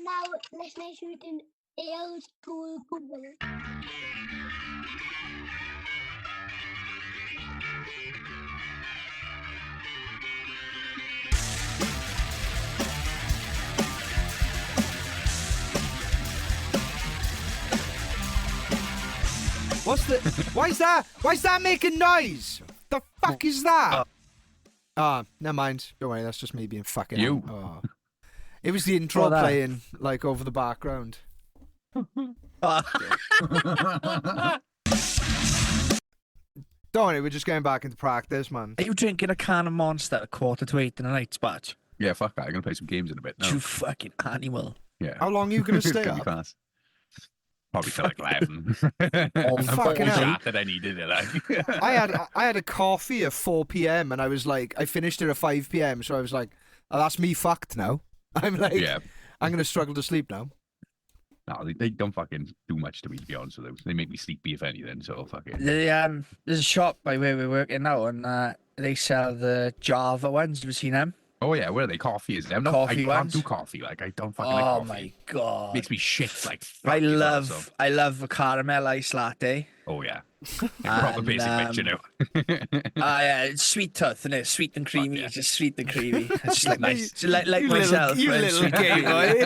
now listening shooting Ale School Football. What's the... Why is that making noise? The fuck is that? Never mind. Don't worry, that's just me being fucking... You. Oh. It was the intro playing, like, over the background. Don't worry, we're just getting back into practice, man. Are you drinking a can of Monster at 7:45 in the night, Spatch? Yeah, fuck that. I'm going to play some games in a bit now. You fucking animal. Yeah. How long are you going to It's stay gonna be up? class. Probably till like 11. Oh, fucking hell. That I needed it, like. I had a coffee at 4 p.m. and I was like, I finished it at 5 p.m. So I was like, oh, that's me fucked now. I'm like, Yeah. I'm going to struggle to sleep now. No, they don't fucking do much to me, to be honest with you. They make me sleepy, if anything, so fucking... There's a shop by where we're working now, and they sell the Java ones. Have you seen them? Oh, yeah, where are they? Coffee, is it? Coffee I can't ones? do coffee, like, I don't fucking like Oh coffee. my god! Makes me shit, like, I fuck as well, love so- a caramel ice latte. Oh, yeah. Proper basic bitch, you know. Yeah, it's sweet tooth, isn't it? Sweet and creamy. yeah. It's just sweet and creamy. It's just like Nice. it's like You myself. you when I'm little sweet and gay creamy. boy.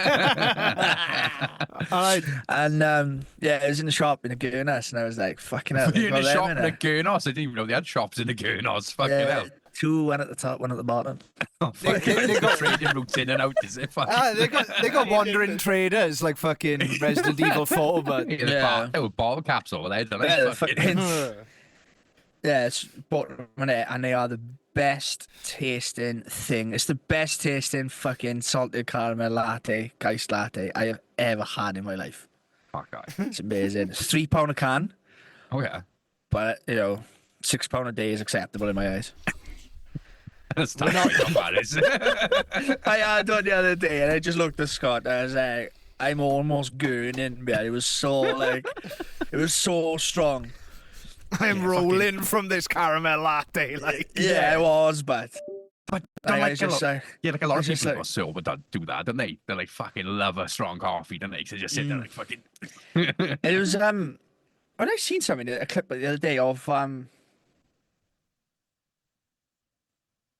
Alright. And yeah, I was in the shop in a Gurnas, and I was like, "Fucking hell!" You're in got the them shop in a it. Gurnos. I didn't even know they had shops in a Gurnos. Fucking hell. Two, one at the top, one at the bottom. Oh, fucking they got- trading routes in and out, is it? Fucking... They got wandering traders like fucking Resident Evil 4, but Yeah. Bottle caps over there, don't they? Yeah, Fucking- fucking- Yeah, it's bought them in it, and they are the best tasting thing. It's the best tasting fucking salted caramel latte, iced latte I have ever had in my life. Fuck that. It's amazing. It's £3 a can, Oh, yeah. but you know, £6 a day is acceptable in my eyes. That's not bad, is it? I had one the other day, and I just looked at Scott. And I was like, I'm almost gurning, man. It was so it was so strong. I'm rolling from this caramel latte. Like, Yeah, it was, but But I don't like was a just lot, like, yeah, like a lot of it's just people like- sober don't do that, don't they? They like fucking love a strong coffee, don't they? So they just sit there like fucking. it was when I seen something, a clip the other day of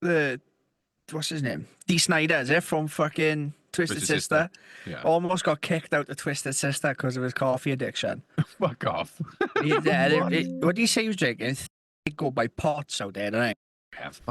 the what's his name? Dee Snider, is it, from fucking Twisted Twisted Sister? Yeah. Almost got kicked out of Twisted Sister because of his coffee addiction. Fuck off. What do you say he was drinking? They go by pots out there, don't they?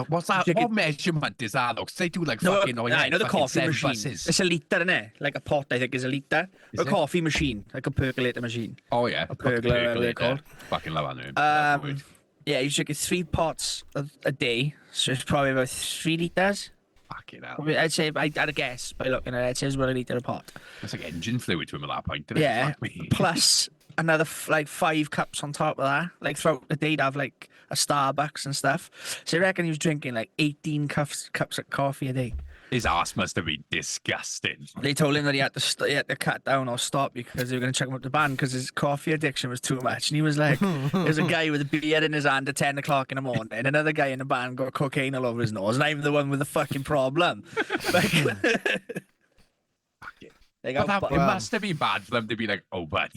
What's that? Chicken- What measurement is that? Though? 'Cause they do like No, fucking. I know the fucking coffee 7 machine. buses. It's a litre, isn't it? Like a pot, I think, is a litre. Is A it? coffee machine, like a percolator machine. Oh yeah, A pergola, whatever they're called. Fucking love that name. Yeah, he's drinking 3 pots a day, so it's probably about 3 litres. Fucking hell. Probably, I'd say, I'd a guess by looking at it, I'd say it's about a litre a pot. It's like engine fluid to him at that point. Didn't Yeah, It? Fuck me. plus another like 5 cups on top of that. Like throughout the day, he'd have like a Starbucks and stuff. So I reckon he was drinking like 18 cups of coffee a day. His ass must have been disgusting. They told him that he had to cut down or stop because they were going to check him up the ban because his coffee addiction was too much. And he was like, there's a guy with a beer in his hand at 10 o'clock in the morning, and another guy in the band got cocaine all over his nose, and I'm the one with the fucking problem. Like, they But got it must have been bad for them to be like, oh, but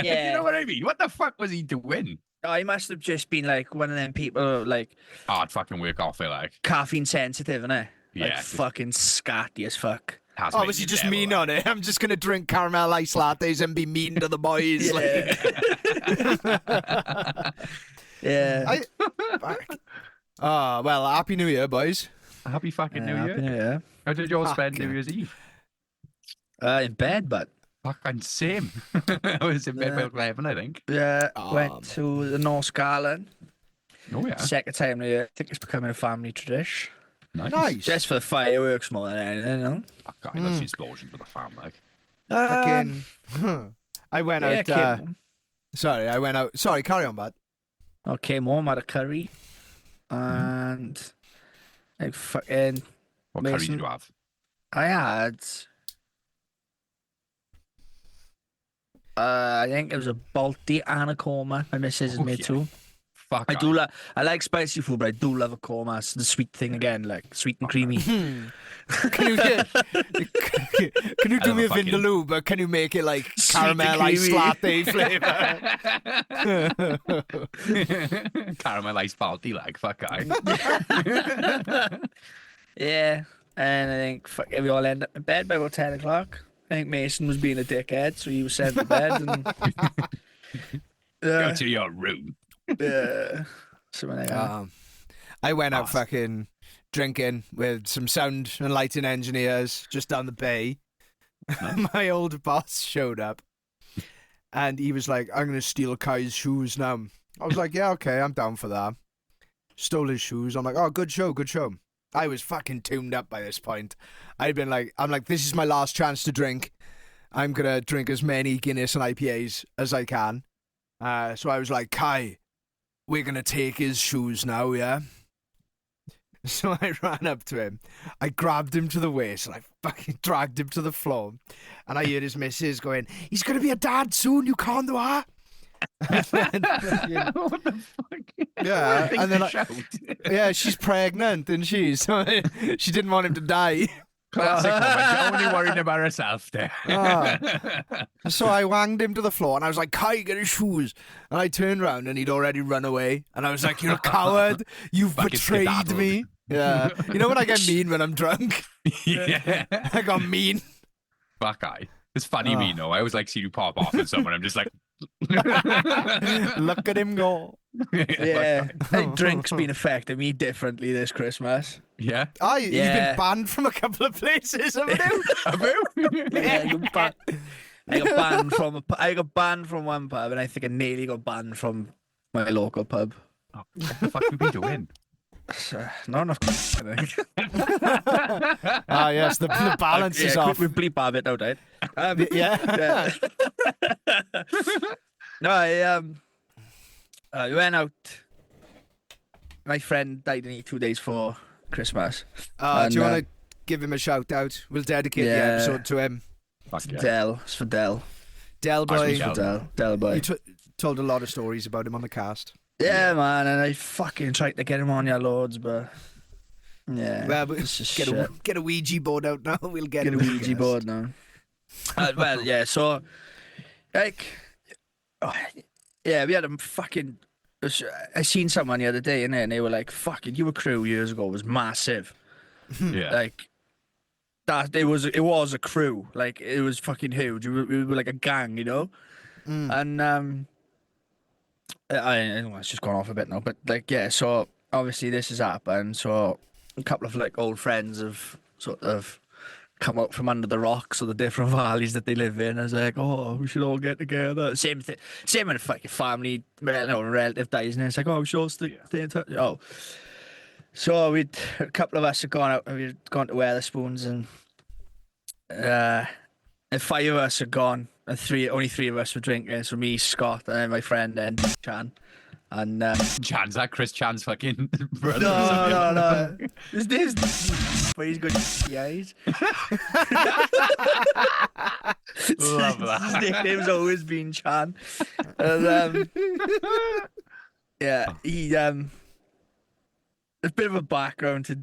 Yeah. you know what I mean? What the fuck was he doing? I must have just been like one of them people like Hard fucking work off it, like. caffeine sensitive, innit? Like Yeah. fucking scatty as fuck. Has oh, made was he you just devil, mean like. on it? I'm just going to drink caramel ice lattes and be mean to the boys. Yeah. Well, Happy New Year, boys. Happy fucking New Year. Yeah. How did you all spend Fucking- New Year's Eve? In bed, but Fucking same. I was in bed by 11, I think. yeah, Um, went to the North Scarland. Oh, yeah. Second time of the year. I think it's becoming a family tradition. Nice. Nice. Just for the fireworks more than anything, you know? Fuck, I love the explosions with the fam, like. Fucking... I went yeah, out... came home. I went out... Sorry, carry on, bud. I came home, had a curry, and like fucking, What curry Mason- did you have? I had, I think it was a Balti and a Coma. My missus has Oh, made yeah. 2. Fuck I do aye. like. I like spicy food, but I do love a korma. It's the sweet thing again, like sweet and creamy. Can you, can you do me a fucking- vindaloo, but can you make it like Sweet and caramel ice creamy. latte flavour? Caramelized faulty like fuck aye. Yeah, and I think we all end up in bed by about 10 o'clock. I think Mason was being a dickhead, so he was sent to bed. And, Go to your room. something like that. I went out Awesome. fucking drinking with some sound and lighting engineers just down the bay. My old boss showed up and he was like, I'm going to steal Kai's shoes now. I was like, yeah, okay, I'm down for that. Stole his shoes. I'm like, oh, good show, good show. I was fucking tuned up by this point. I'm like, this is my last chance to drink. I'm going to drink as many Guinness and IPAs as I can. So I was like, Kai, we're going to take his shoes now, yeah? So I ran up to him. I grabbed him to the waist and I fucking dragged him to the floor. And I heard his missus going, he's going to be a dad soon, you can't do that. And then fucking- What the fuck? Yeah, and then Shout. yeah, she's pregnant, and she? So she didn't want him to die. Classic woman. Only worried about herself there. So I wanged him to the floor and I was like, Kai, get his shoes. And I turned around and he'd already run away. And I was like, you're a coward. You've Fucking betrayed skedaddled. me. Yeah. You know when I get mean when I'm drunk? Yeah. I got mean. Fuck aye. It's funny me, no. I always like see you pop off at someone. I'm just like, Look at him go. Yeah, I think drink's been affecting me differently this Christmas. Yeah. You've Yeah. been banned from a couple of places, haven't you? Yeah, I got banned from I got banned from one pub, and I think I nearly got banned from my local pub. What the fuck have we been doing? So, not enough. I think. Yes, the balance is Yeah, off. we bleep out it, no doubt. Yeah. No, we went out. My friend died in 2 days for Christmas. Do you And, want to give him a shout out? We'll dedicate the Yeah. episode to him. Fuck yeah. Dell. It's for Dell. Del boy. Actually, Del. Dell boy. You told a lot of stories about him on the cast. Yeah, man, and I fucking tried to get him on your loads, but yeah, Well, we- it's just get shit. a Ouija board out now. We'll get Get a him on the Ouija cast. board now. Well, yeah, so like, yeah, we had a fucking. I seen someone the other day, and they were like, "Fucking, your crew years ago was massive. Yeah. Like that, it was a crew. Like it was fucking huge. We were like a gang, you know." And I know it's just gone off a bit now, but like yeah, so obviously this has happened. So a couple of like old friends have sort of come up from under the rocks or the different valleys that they live in. I was like, oh, we should all get together. Same thing. Same when a fucking family, relative dies, and it's like, oh, we should all stay in touch. Oh, so a couple of us had gone out and we'd gone to Weatherspoons, and 5 of us had gone, and only 3 of us were drinking. So me, Scott, and then my friend and Chan. And Chan's that Chris Chan's fucking brother. no. This but he's got eyes. Love that. His nickname's always been Chan. And, yeah, he a bit of a background to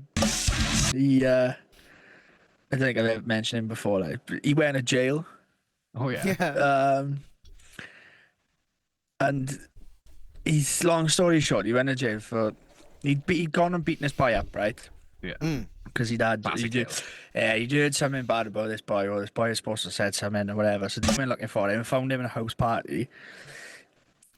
I don't think I've ever mentioned him before. Like, he went to jail. Oh yeah. Yeah. And he's, long story short, he went to jail for he'd gone and beaten this boy up, right? Yeah. Because he'd heard something bad about this boy, or this boy was supposed to have said something or whatever. So they went looking for him and found him in a house party.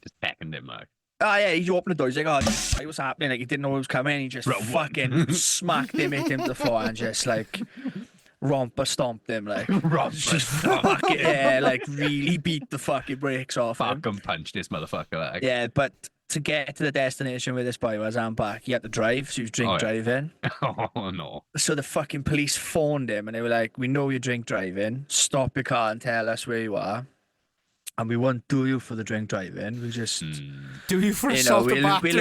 Just beckoned him like. Oh yeah, he opened the door. He's like, "Oh, what's happening?" Like he didn't know it was coming. He just fucking smacked him, hit him to the floor, and just like romper stomped him, like just fucking like really beat the fucking brakes off him. Fucking punch this motherfucker like. Yeah, but to get to the destination where this boy was and back, he had to drive, so he was drink driving. Oh no. So the fucking police phoned him and they were like, "We know you're drink driving. Stop your car and tell us where you are. And we won't do you for the drink driving. We just, Do you for you know, assault and battery?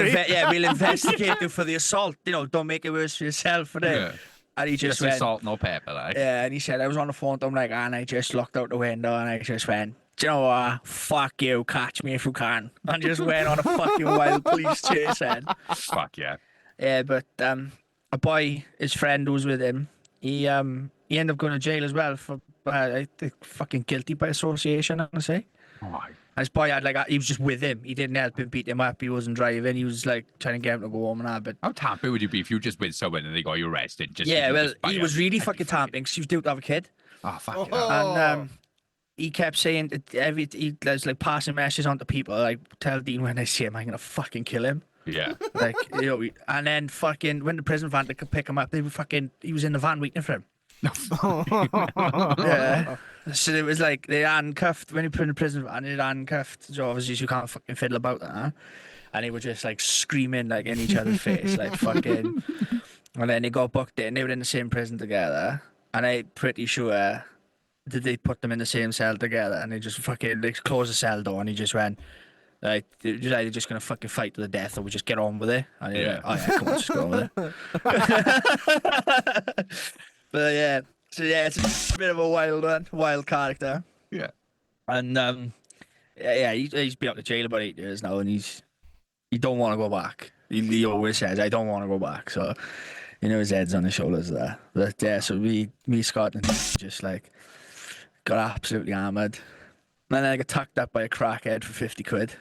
we'll investigate you for the assault. You know, don't make it worse for yourself for that." Yeah. And he Just salt, no pepper, like. yeah, and he said, I was on the phone to him, like, and I just looked out the window and I just went, do you know what? Fuck you, catch me if you can. And just went on a fucking wild police chase then. Fuck yeah. Yeah, but a boy, his friend who was with him, he ended up going to jail as well for I think fucking guilty by association, I say. Oh, His boy had he was just with him. He didn't help him beat him up. He wasn't driving. He was like trying to get him to go home and that. But how tampy would you be if you just with someone and they got you arrested? Just yeah, well, just by he a was really petty fucking tamping because he was due to have a kid. Oh fuck Oh. yeah. And he kept saying that he was like passing messages on to people like, tell Dean when I see him, I'm gonna fucking kill him. Yeah. Like, you know, and then fucking when the prison van to pick him up, he was in the van waiting for him. Yeah. So it was like they handcuffed when he put in the prison van, they handcuffed. So obviously you can't fucking fiddle about that. Huh? And they were just like screaming like in each other's face, like fucking. And then they got booked in. They were in the same prison together, and I'm pretty sure that they put them in the same cell together, and they just fucking they closed the cell door, and he just went. Like they're just gonna fucking fight to the death, or we just get on with it. And Yeah. like, oh yeah, come on, just get on with it. But yeah, so yeah, it's a bit of a wild character. Yeah. And yeah, he's been out of jail about 8 years now, and he don't want to go back. He always says, I don't want to go back. So you know his head's on his shoulders there. But yeah, so me, Scott, and just like got absolutely hammered. And then I got tucked up by a crackhead for 50 quid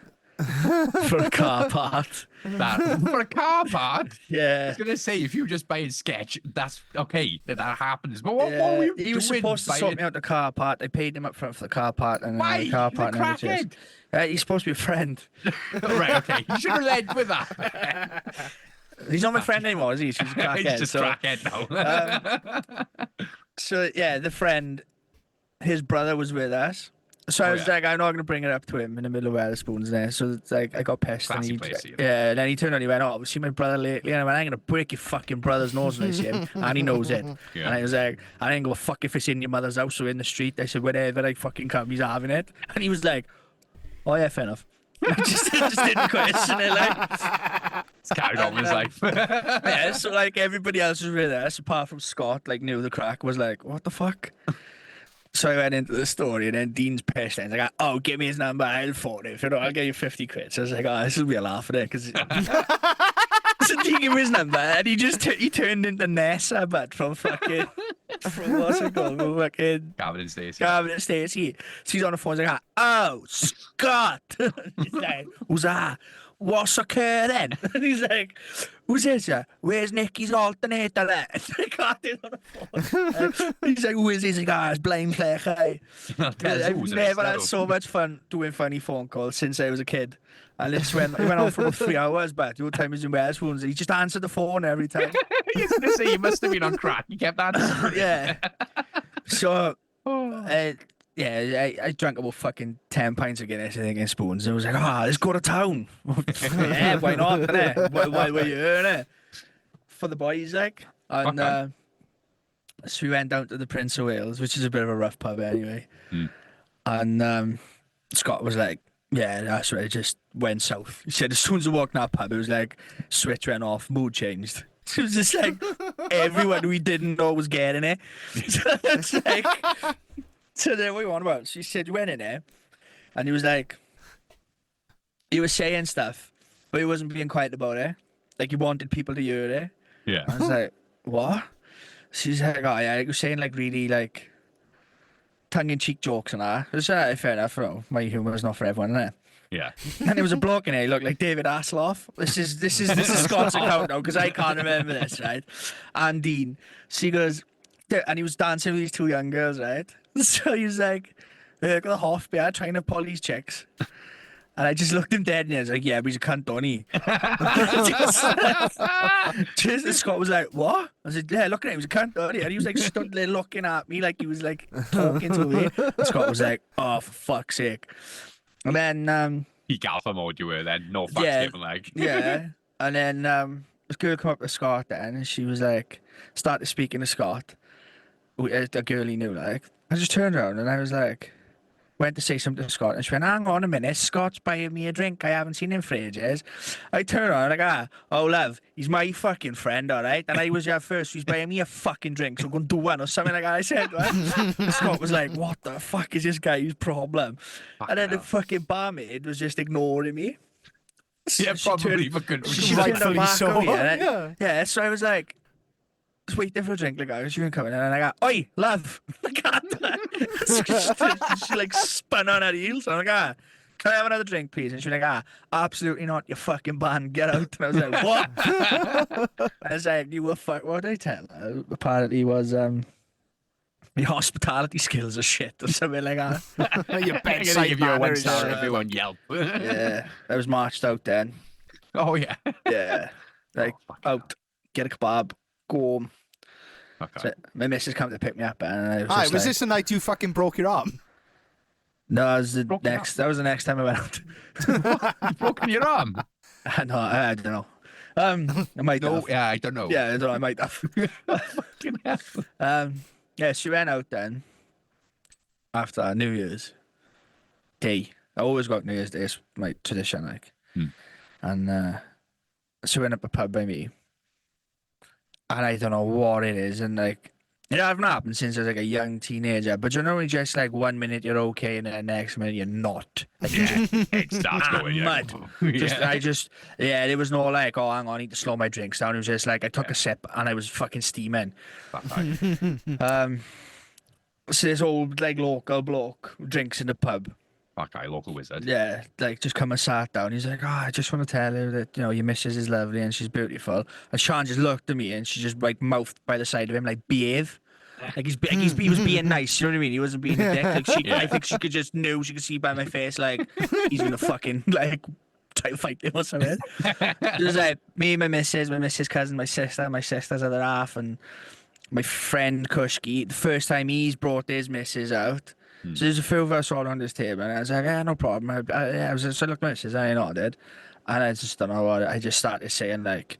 for a car part. That for a car part. I Yeah. was gonna say if you just buy a sketch, that's okay. That happens. But what were you He was doing supposed to buying- sort me out the car part. I paid him up front for the car part, and then Why? the car He's a part. And then crackhead. he's supposed to be a friend. Right, okay. You should have led with that. He's not my friend anymore, is he? He's just a He's crackhead. just so, crackhead now. so yeah, the friend, his brother was with us. So I Oh, was yeah. like, I'm not going to bring it up to him in the middle of Wetherspoons there. So it's like, I got pissed. Classy And place, you know. yeah, and then he turned on and he went, oh, see my brother lately? And I went, I'm going to break your fucking brother's nose when I see him. And he knows it. Yeah. And I was like, I ain't going to fuck if it's in your mother's house or in the street. I said, whenever I fucking come, he's having it. And he was like, oh yeah, fair enough. just didn't question it, like. He's carried on with his life. Yeah, so like everybody else was with us, apart from Scott, like knew the crack, was like, what the fuck? So I went into the story, and then Dean's pissed. And he's like, oh, give me his number, I'll phone it. If you know, I'll get you 50 quid. So I was like, oh, this will be a laugh at it. Because so Dean gave me his number, and he turned into Nessa, but from fucking, from what's it called? From fucking Gavin and Stacey. Gavin and Stacey. So he's on the phone, he's like, oh, Scott. He's like, who's that? What's occurring? And he's like, who's this? Where's Nicky's alternator there? I can't do it on the phone. He's like, who is this guy? It's Blaine Clare. I've never had so much fun doing funny phone calls since I was a kid. And it went on for about 3 hours, but the whole time he was in Wetherspoons, he just answered the phone every time. He's gonna say you must have been on crack. You kept that. Yeah. So, yeah, I drank about fucking 10 pints of Guinness, I think, in Spoons. And I was like, let's go to town. Yeah, why not, innit? While we're here, innit? For the boys, like. And Okay. so we went down to the Prince of Wales, which is a bit of a rough pub anyway. Hmm. And Scott was like, yeah, that's right, it just went south. He said as soon as I walked in that pub, it was like, switch went off, mood changed. It was just like, everyone we didn't know was getting it. So it's like... So then what you want about? She said you went in there, and he was like, he was saying stuff, but he wasn't being quiet about it. Like he wanted people to hear it. Yeah. I was like, what? She's like, oh yeah, he was saying like really like tongue-in-cheek jokes and that. It's fair enough. No, my humour is not for everyone, is it? Yeah. And there was a bloke in there, he looked like David Hasselhoff. This is Scott's account now because I can't remember this, right? And Dean, she goes, and he was dancing with these 2 young girls, right? So he was like, got the Hoff bear trying to pull these chicks. And I just looked him dead in the eyes, like, yeah, but he's a cunt, don't he? Just Scott was like, what? I said, yeah, look at him, he's a cunt, don't he? And he was like stood there looking at me like he was like talking to me. And Scott was like, oh, for fuck's sake. And then Peak alpha mode you were then. No fucks Yeah. given, like. yeah. And then this girl come up to Scott then, and she was like, started speaking to Scott, a girl he knew, like. I just turned around and I was like, went to say something to Scott, and she went, hang on a minute, Scott's buying me a drink. I haven't seen him for ages. I turn around, like, oh, love, he's my fucking friend, all right? And I was here first, so he's buying me a fucking drink, so I'm going to do one, or something like that, I said, right? Scott was like, what the fuck is this guy's problem? And then the fucking barmaid was just ignoring me. Yeah, She probably turned- for good she reason. turned her Rightfully back so. on me, and Yeah. yeah, so I was like, just waiting for a drink, like, she wasn't coming in, and I go, oi, love, like, she like spun on her heels, and I'm like, can I have another drink, please? And she's like, absolutely not, you fucking band, get out. And I was like, what? I was like, you were what did I tell her? Apparently it was, your hospitality skills are shit, or something like that. Your I'm gonna bedside give you a manner 1 is star shit. review on Yelp. Yeah, I was marched out then. Oh yeah. Yeah, like, Oh, fucking hell. out, get a kebab, go home. Okay. So my missus come to pick me up, and I was Aye, just was like, this the night you fucking broke your arm? no, that was the Broke your next. That was the next time I went out. You've broken your arm. No, I don't know. I might No, have. yeah, I don't know. Yeah, I don't know. I might have. Fucking hell. Yeah, she went out then after New Year's Day. I always go out New Year's Day. It's my tradition, like. Hmm. And she went up a pub by me, and I don't know what it is, and like. It hasn't happened since I was like a young teenager, but you know when just like 1 minute you're okay and then the next minute you're not. Like, Yeah, it starts going. Yeah. mad. Yeah. There was no like, oh, hang on, I need to slow my drinks down. It was just like I took a sip and I was fucking steaming. So this old like local bloke drinks in the pub. Okay, local wizard. Yeah, like just come and sat down. He's like, oh, I just want to tell you that your missus is lovely and she's beautiful. And Sean just looked at me and she just like mouthed by the side of him like behave. Like he was being nice, you know what I mean? He wasn't being a dick. Like I think she could just knew, she could see by my face like he's gonna fucking like try to fight him or something. It was like me, my missus cousin, my sister's other half, and my friend Kushki. The first time he's brought his missus out. So there's a few of us all on this table, and I was like, yeah, no problem. I looked at my missus, I nodded, and I just don't know what, I just started saying like,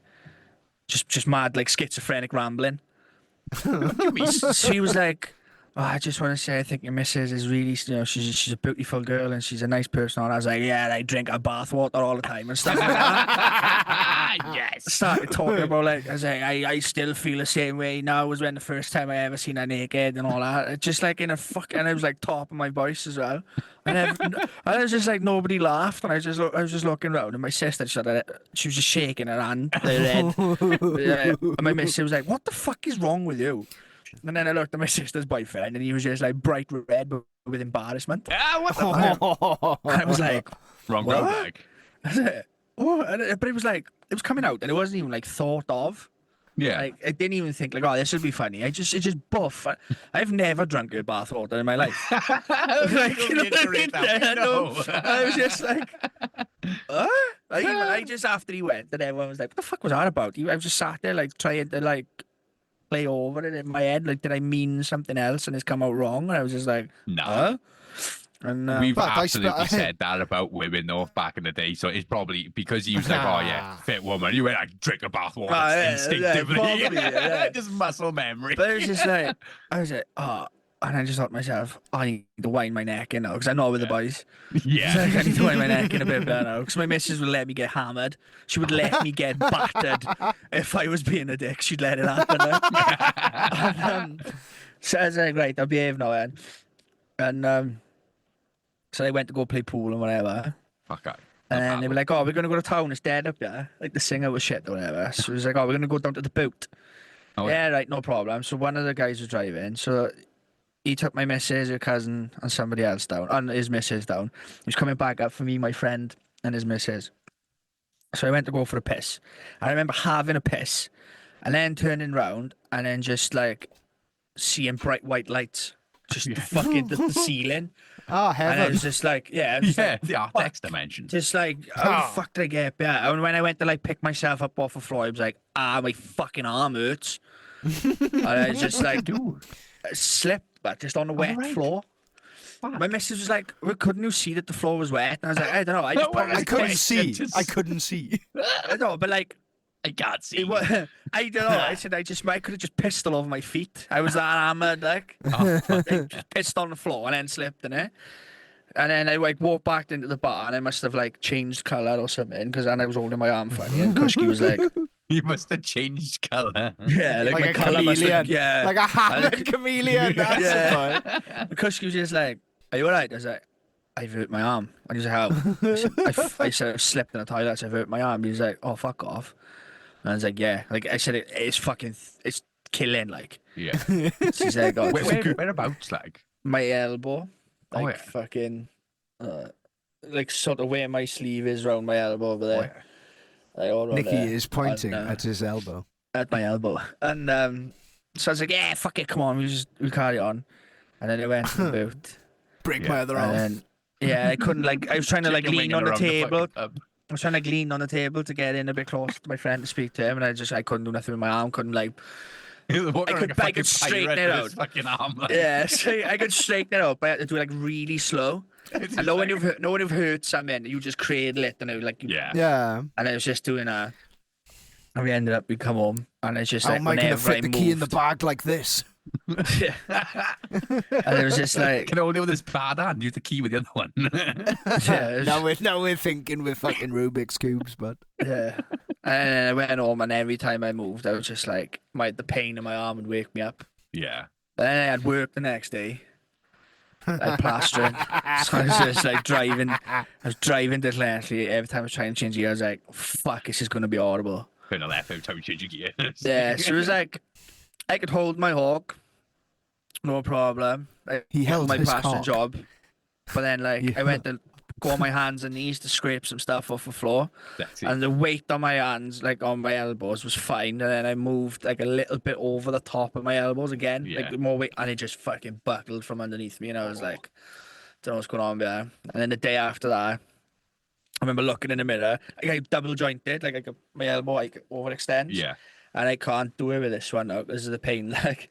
just mad like schizophrenic rambling. She was like, oh, I just want to say I think your missus is really, she's a beautiful girl and she's a nice person. And I was like, yeah, I drink her bathwater all the time and stuff like that. Yes. Started talking about like, I was like, I still feel the same way now as when the first time I ever seen her naked and all that. Just like in a and I was like top of my voice as well. And I was just like, nobody laughed, and I was just looking around, and my sister she was just shaking her hand, red. And my missus was like, "What the fuck is wrong with you?" And then I looked at my sister's boyfriend, and he was just like bright red, but with embarrassment. Ah, what the And I was like, wrong What? road bag. I said, "Oh," but it was like it was coming out, and it wasn't even like thought of. Yeah. Like I didn't even think like, oh, this would be funny. It's just buff. I've never drunk a bath water in my life. Like, you know what I mean? I know. I was just like, huh? Like, I just after he went, and everyone was like, what the fuck was that about? I was just sat there like trying to like play over it in my head. Like, did I mean something else and it's come out wrong? And I was just like, No. huh? And We've But I absolutely said that about women though back in the day. So it's probably because he was like, oh yeah, fit woman. You went like drink a bath water instinctively. probably, yeah. Just muscle memory. But it was just like, I was like, oh. And I just thought to myself, I need to wind my neck in now because I know with the boys. Yeah. Like, I need to wind my neck in a bit better now because my missus would let me get hammered. She would let me get battered if I was being a dick. She'd let it happen. And, so I was like, right, I'll behave now then. And so I went to go play pool and whatever. Okay. And then they were like, oh, we're going to go to town. It's dead up there. Like the singer was shit or whatever. So it was like, oh, we're going to go down to the boot. Oh, Yeah, right, no problem. So one of the guys was driving. So he took my missus, her cousin, and somebody else down, and his missus down. He was coming back up for me, my friend, and his missus. So I went to go for a piss. I remember having a piss, and then turning round, and then just like seeing bright white lights, just fucking the ceiling. Oh, And I heaven. was just like, yeah, I was just Yeah. like, Yeah. fuck. Next dimension. just like, how the fuck did I get there? And when I went to like pick myself up off the floor, I was like, my fucking arm hurts. And I was just like, slipped, but just on the wet right. floor. My missus was like, well, couldn't you see that the floor was wet? And I was like, I don't know. I just No, I couldn't see. Just- I couldn't see. I know, but like, I can't see. it was, I don't know. I said, I could have just pissed all over my feet. I was that hammered, like, Oh, I just pissed on the floor and then slipped in it. And then I like walked back into the bar and I must have like changed colour or something because then I was holding my arm funny and Kushki was like, You must have changed colour. yeah, like Like my a colour must have, chameleon. yeah. Like a hammered chameleon. That's Yeah. the point. Kushki was just like, are you alright? I was like, I've hurt my arm. And he was like, how? I said, I slipped in the toilet, so I've hurt my arm. He was like, oh, fuck off. And I was like, yeah. Like I said, it's fucking, it's killing, like. Yeah. She's like, oh, Whereabouts, like? my elbow. Oh, Like yeah. fucking, like sort of where my sleeve is round my elbow over Oh, there. yeah. Like, all around Nicky there. is pointing And, at his elbow. at my elbow. And so I was like, yeah, fuck it, come on, we carry on. And then I went to the boot. Break Yeah. my other And arm. then, yeah, I couldn't like I was trying to like Chicken lean winging on the around table. fucking pub. I was trying to like lean on the table to get in a bit closer to my friend to speak to him, and I couldn't do nothing with my arm. Couldn't like, Walking I could- like a I could fucking straighten pirate it with out. his fucking arm. Like. yeah, so I could straighten it up. But I had to do it like really slow. It's And know when like- you've heard something, you just cradle it, and it like Yeah. Yeah. And I was just doing a. And we ended up we come home, and it's just How like am I going to whenever I fit the key in the moved- bag like this? Yeah. And it was just like, Can only with this bad hand use the key with the other one. yeah, it was- now we're thinking with fucking Rubik's cubes, but yeah. And then I went home, and every time I moved, I was just like, the pain in my arm would wake me up. yeah. And then I had work the next day. I had plastering. So I was just like driving. I was driving to Leslie. Every time I was trying to change gear, I was like, fuck, this is going to be horrible. Been a left out time change your gears. Yeah, so it was like, I could hold my hawk, no problem. I He got held my his plastering cock. job. But then, like, Yeah. I went to go on my hands and knees to scrape some stuff off the floor. Sexy. And the weight on my hands, like on my elbows, was fine. And then I moved like a little bit over the top of my elbows again, Yeah. like more weight, and it just fucking buckled from underneath me. And I was like, don't know what's going on there. And then the day after that, I remember looking in the mirror. I got double jointed, like I got my elbow like overextends. Yeah. And I can't do it with this one now because of the pain. Like,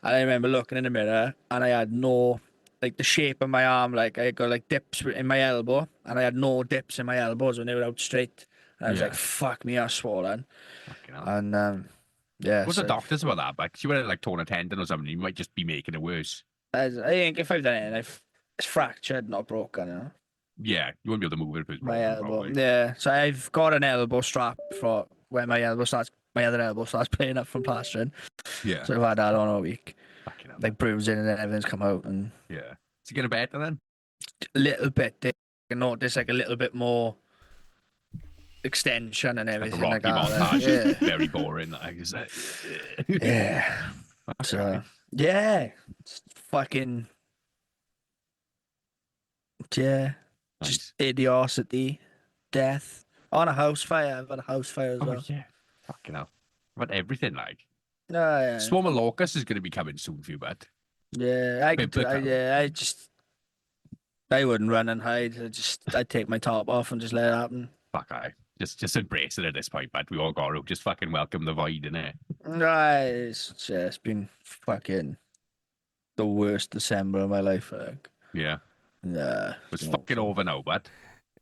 and I remember looking in the mirror, and I had no, like the shape of my arm, like I got like dips in my elbow, and I had no dips in my elbows when they were out straight. And I was Yeah. like, "Fuck me, I swollen." Fucking hell. And yeah, What's so the doctors about that? Like, if you were like torn a tendon or something, you might just be making it worse. I think if I've done it, it's fractured, not broken. You know? Yeah, you won't be able to move it if it's My broken, elbow. probably. Yeah, so I've got an elbow strap for when my other elbow starts playing up from plastering. Yeah. So I've had that on all week, Fucking hell. like bruising, and then everything's come out, and Yeah. Is it getting better then? a little bit. I can notice like a little bit more extension and Like a everything Rocky like that. montage. Yeah. Very boring. Like, is that... Yeah. So yeah, it's fucking yeah, just idiocity, death on a house fire. I've had a house fire as Oh, well. yeah. Fucking hell. About everything, like. No, yeah, Swarm of Locusts is going to be coming soon for you, bud. yeah. I wouldn't run and hide. I'd take my top off and just let it happen. Fuck, I just embrace it at this point, bud. We all got to just fucking welcome the void, innit? Right, it's been fucking the worst December of my life. I think. Yeah. Yeah, It's fucking over now, bud.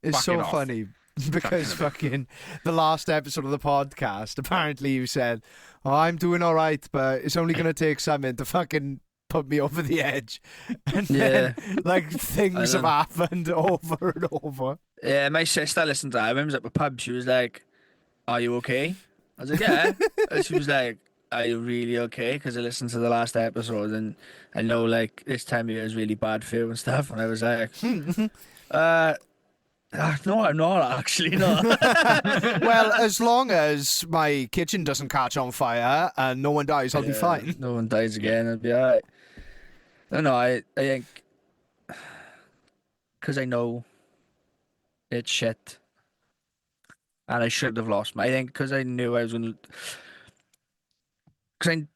it's Fucking so off. funny because fucking the last episode of the podcast, apparently you said, "Oh, I'm doing all right, but it's only going to take something to fucking put me over the edge." And then, like, things have know. happened over and over. Yeah, my sister listened to it. When I was at the pub, she was like, "Are you okay?" I was like, "Yeah." And she was like, "Are you really okay?" Because I listened to the last episode, and I know like this time of year is really bad for you and stuff. And I was like, "No, I'm not actually. No." Well, as long as my kitchen doesn't catch on fire and no one dies, I'll be Yeah, fine. No one dies again. I'll be alright. No, I think because I know it's shit, and I should have lost my. I think because I knew I was going to, because I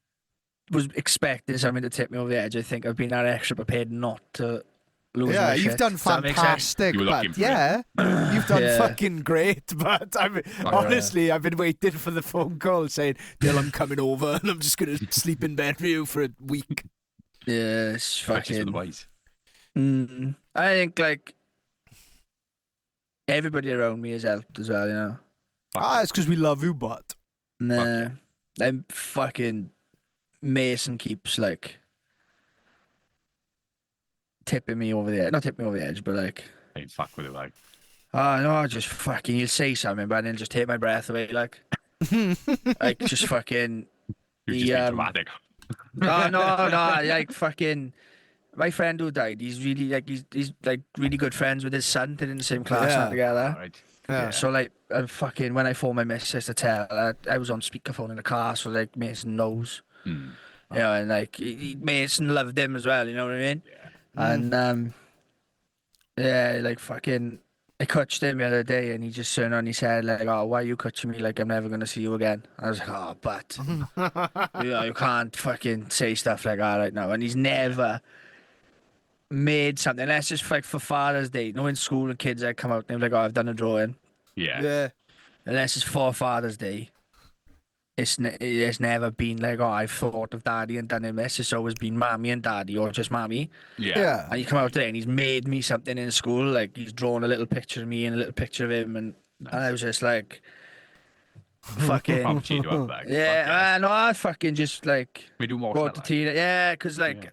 was expecting something to tip me over the edge. I think I've been that extra prepared not to lose. Yeah, my you've shit. done Does that make sense? fantastic, You were looking but for it. yeah, you've done Yeah. fucking great. But honestly, I've been waiting for the phone call saying, "Dylan, I'm coming over, and I'm just gonna sleep in bed with you for a week." Yeah, it's Precious for the fucking. boys. I think like everybody around me has helped as well. You know. Ah, it's because we love you, but Nah, yeah. I'm fucking Mason keeps like tipping me over the edge. Not tipping me over the edge, but like, Hey, fuck with it, like. oh no, just fucking, you'll say something, but then just take my breath away, like, like just fucking. You're He, just being um, dramatic. No, like fucking. My friend who died, he's really like he's like really good friends with his son. They're in the same class Yeah. now together. All right. Yeah. So like, I'm fucking, when I phoned my missus to tell her, I was on speakerphone in the car, so like Mason knows, Hmm. you know, and like Mason loved him as well, you know what I mean? Yeah. And yeah, like fucking, I coached him the other day, and he just turned on. He said like, "Oh, why are you coaching me? Like I'm never gonna see you again." I was like, "Oh, but you know, you can't fucking say stuff like that right now." And he's never made something, unless it's like for Father's Day. You know, in school and kids, I come out and they're like, "Oh, I've done a drawing." Yeah. Yeah. Unless it's for Father's Day, it's never been like, "Oh, I've thought of Daddy and done him this." It's always been Mommy and Daddy, or just Mommy. Yeah. Yeah. And you come out today and he's made me something in school, like he's drawn a little picture of me and a little picture of him, and I was just like, fucking, Probably cheat you up, like. yeah, no, I fucking just like We do more go than to that, tea, yeah, because like. Yeah.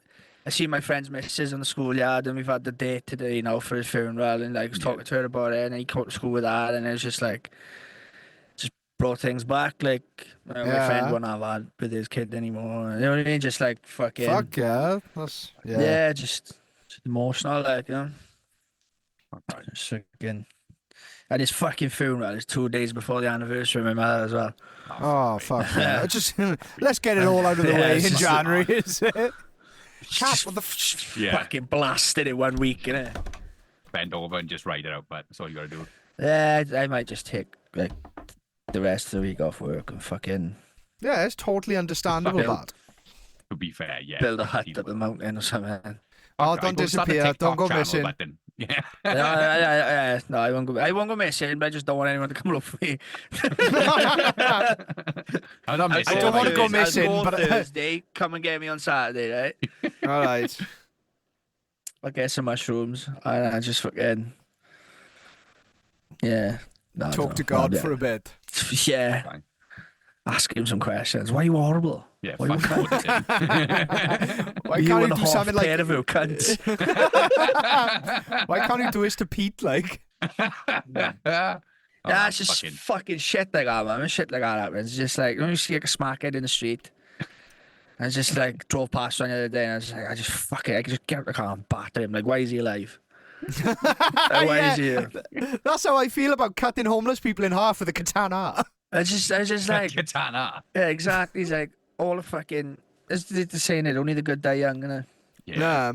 I see my friend's missus on the schoolyard, and we've had the date today, you know, for his funeral, and like, I was talking to her about it, and he came to school with that, and it was just like, just brought things back, like, my Yeah. friend won't have that with his kid anymore, you know what I mean? Just like fucking, Fuck yeah. That's yeah, just emotional, like, you know, Okay. just fucking. And his fucking funeral is 2 days before the anniversary of my mother as well. Oh fuck yeah. Just let's get it all out of the Yeah, way it's in just- January, is it? Cap, Just what the Yeah. fucking blasted it 1 week, innit? Bend over and just write it out, but that's all you gotta do. Yeah, I might just take like the rest of the week off work and fucking Yeah, it's totally understandable, Fuck it. that. To be fair, yeah. build a hut either up the way. mountain or something. Oh, Okay, don't go start the disappear. Don't TikTok go channel missing. button. Yeah. No, I won't go. I won't go missing, but I just don't want anyone to come look for me. I'm not missing. I don't wanna like go this. missing, I'll go but- Thursday. Come and get me on Saturday, right? All right. I'll get some mushrooms. I just fucking yeah. No, Talk to God for a bit. Yeah. Fine. Ask him some questions. Why are you horrible? Yeah, Why you fuck all this in. Why you can't and you a do half something like? pair of you cunts. Why can't you do this to Pete? Like, Yeah, it's just fucking shit like that, man. Shit like that happens. It's just like, you see like a smackhead in the street. And it's just like, drove past one the other day, and I was like, I could just get out of the car and batter him. Like, why is he alive? Like, why is he here? that's how I feel about cutting homeless people in half with a katana. I was just like, Katana. yeah, exactly. He's like, all the fucking, it's the saying it, only the good die young, innit? Yeah. Nah.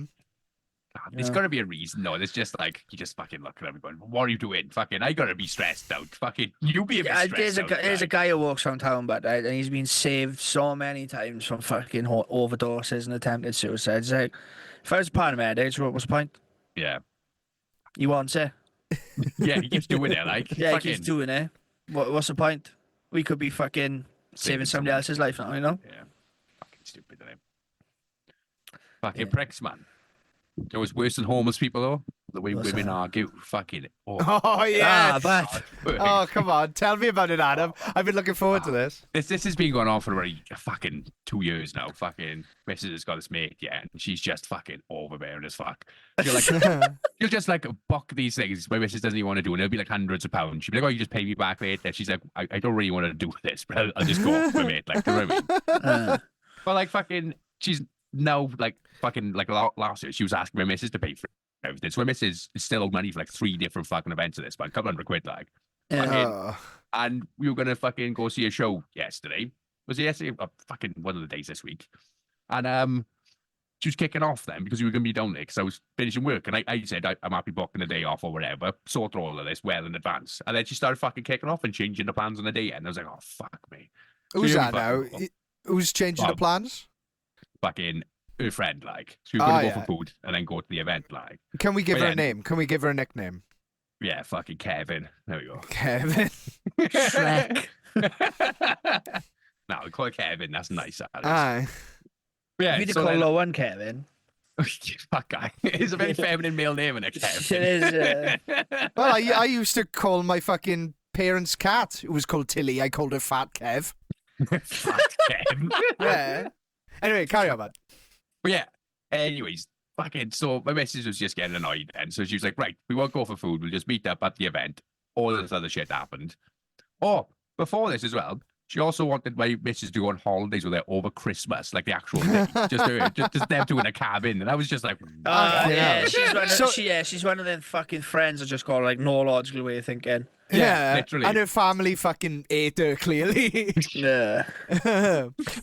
There's Yeah. got to be a reason. No, it's just like you just fucking look at everyone. What are you doing? Fucking, I gotta be stressed out. Fucking, you be a bit Yeah, stressed there's a out. guy who walks around town, but right, and he's been saved so many times from fucking overdoses and attempted suicides. Like, if I was a paramedic, what's the point? Yeah, He wants it. yeah, he keeps doing it. Like, Yeah, fucking, he keeps doing it. What's the point? We could be fucking saving somebody else's life now, you know? Yeah, fucking stupid. Isn't it? Fucking pricks, man. It was worse than homeless people, though. The way What's women that? argue, fucking. Oh, Oh yeah. but Oh come on, tell me about it, Adam. I've been looking forward to this. This has been going on for already fucking 2 years now. Fucking Mrs. has got this mate, yeah, and she's just fucking overbearing as fuck. You're like, you'll just like buck these things my missus doesn't even want to do, and it'll be like hundreds of pounds. She'll be like, "Oh, you just pay me back later." She's like, "I don't really want to do this, but I'll just go with my mate." Like, you know what I mean? But like, fucking, she's now like fucking like last year she was asking my missus to pay for everything. So my missus is still owed money for like 3 different fucking events of this, but a couple £100 like. yeah. And we were gonna fucking go see a show yesterday. Was it yesterday? Fucking one of the days this week. And she was kicking off then because we were gonna be down there because I was finishing work, and I said I'm happy booking the day off or whatever. Sort through all of this well in advance, and then she started fucking kicking off and changing the plans on the day, and I was like, oh fuck me. Who's So that you're now? fucking- Who's changing the Bob. plans? Fucking her friend, like, so we were gonna Oh, go yeah. for food and then go to the event, like, Can we give Well, her a yeah. name? Can we give her a nickname? yeah, fucking Kevin. There we go. Kevin. Shrek. No, we call it Kevin. That's nice. That is. Aye. Yeah, We need to so call then- Lowen Kevin. Fuck guy. It's a very feminine male name in a Kevin. It is, Well, I used to call my fucking parents' cat, who was called Tilly. I called her Fat Kev. Fuck Kev. Yeah. Anyway, carry on, man. But yeah, anyways, fucking, so my missus was just getting annoyed then. So she was like, right, we won't go for food. We'll just meet up at the event. All this other shit happened. Oh, before this as well, she also wanted my missus to go on holidays with her over Christmas, like the actual day. just them two in a cabin. And I was just like, yeah, she's one of them fucking friends that just got like no logical way of thinking. Yeah, literally. And her family fucking ate her, clearly. Yeah.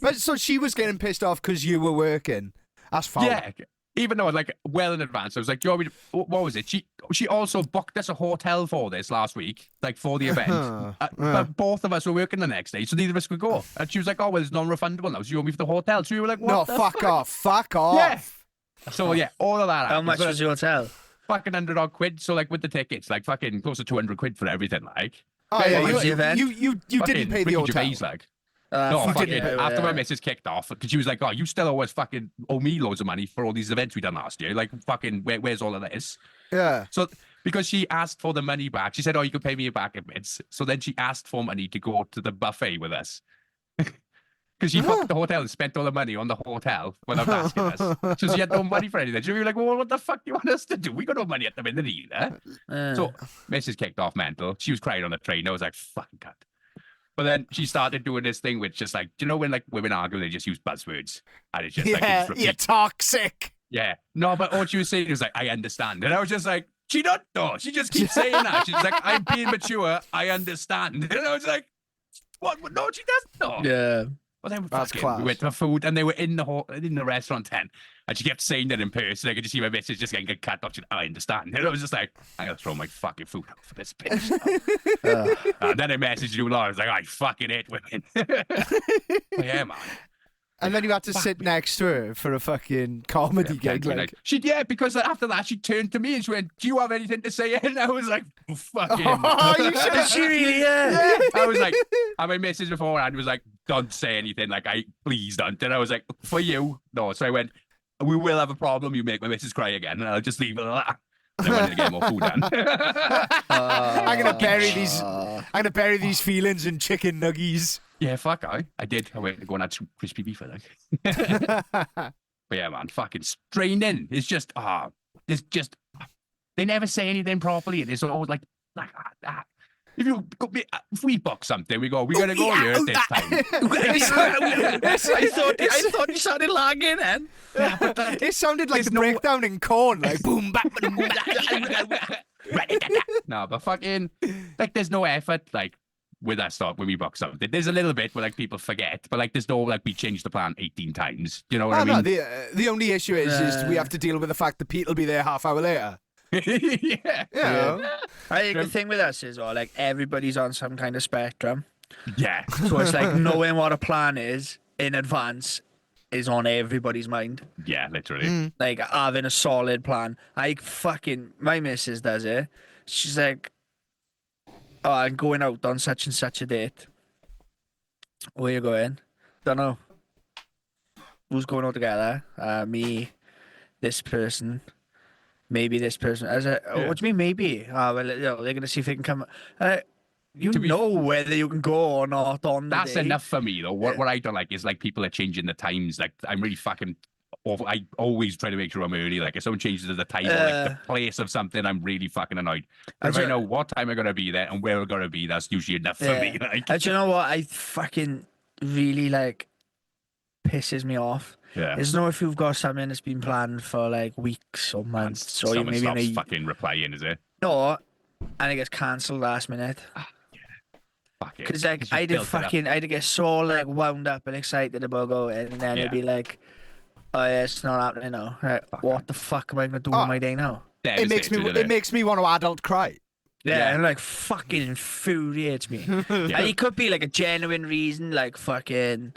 But so she was getting pissed off because you were working. That's fine. yeah. Even though, like, well in advance, I was like, do you want me to, what was it? She also booked us a hotel for this last week, like, for the event. But both of us were working the next day, so neither of us could go. And she was like, oh, well, it's non-refundable now, so you want me for the hotel? So we were like, what No, the fuck off. Fuck off. Yeah. So, yeah, all of that. How much But was your hotel? fucking £100 so, like, with the tickets, like, fucking close to £200 for everything, like. Oh, yeah, What was the event? you didn't pay the Ricky hotel. Gervais, like. No, fucking, hell, after my yeah. missus kicked off, because she was like, oh, you still always fucking owe me loads of money for all these events we done last year. Like, fucking, where's all of this? Yeah. So, because she asked for the money back, she said, oh, you can pay me back a bit. So then she asked for money to go to the buffet with us. Because she booked the hotel and spent all the money on the hotel without asking us. So she had no money for anything. She was like, well, what the fuck do you want us to do? We got no money at the minute either. So Mrs. kicked off mental. She was crying on the train. I was like, fucking cut. But then she started doing this thing which just like, do you know when like women argue, they just use buzzwords? And it's just like, they just repeat. You're toxic. Yeah. No, but all she was saying was like, I understand. And I was just like, she don't know. She just keeps saying that. She's like, I'm being mature. I understand. And I was like, what? No, she doesn't know. Yeah. But then That's class. we went for food and they were in the restaurant tent. And she kept saying that in person. I could just see my missus just getting cut off. She's like, I understand. And I was just like, I'm going to throw my fucking food out for this bitch. And then I messaged you, Laura. I was like, I fucking hate women. But yeah, man. And then you had to sit next to her for a fucking comedy gig. Like, Because after that, she turned to me and she went, do you have anything to say? And I was like, fucking. oh, you should Did she really? Yeah. I was like, and my missus beforehand was like, don't say anything. Like, please don't. And I was like, for you, no. So I went, we will have a problem. You make my missus cry again, and I'll just leave it at that. And I went to get more food done. I'm gonna bury these feelings in chicken nuggies. Yeah, fuck, I did. I went to go and had some crispy beef, I think. But yeah, man, fucking straining. It's just, it's just, they never say anything properly. And it's always like that. If we book something, we go, we're going to go here at this time. I thought you sounded lagging then. Yeah, but It sounded like the breakdown in Corn, like boom, bap, boom, no, but fucking, like, there's no effort, like, with us when we book something. There's a little bit where, like, people forget, but, like, there's no, like, we changed the plan 18 times. You know what I mean? No, the only issue is we have to deal with the fact that Pete will be there half hour later. Yeah. Yeah. I think the thing with us is, like, everybody's on some kind of spectrum. Yeah. So it's like knowing what a plan is in advance is on everybody's mind. Yeah, literally. Like, having a solid plan. My missus does it. She's like, oh, I'm going out on such and such a date. Where you going? Don't know. Who's going out together? Me, this person, maybe this person. What do you mean maybe? Well, they're going to see if they can come. You know whether you can go or not on the That's day. enough for me, though. What I don't like is, like, people are changing the times. Like, I'm really fucking awful. I always try to make sure I'm early. Like, if someone changes the time or, like, the place of something, I'm really fucking annoyed. If I know what time I'm going to be there and where I'm going to be, that's usually enough for me. Like, And do you know what? I fucking really, like, pisses me off. yeah. Is know if you've got something that's been planned for, like, weeks or months, or Someone maybe stops fucking replying, is it? No, and it gets cancelled last minute. Fuck it. Because, like, I'd get so, like, wound up and excited about going, and then it'd be like, oh yeah, it's not happening now. Right, what the fuck am I gonna do with my day now? It makes me want to adult cry. Yeah, and, like, fucking infuriates me. And it could be, like, a genuine reason, like, fucking,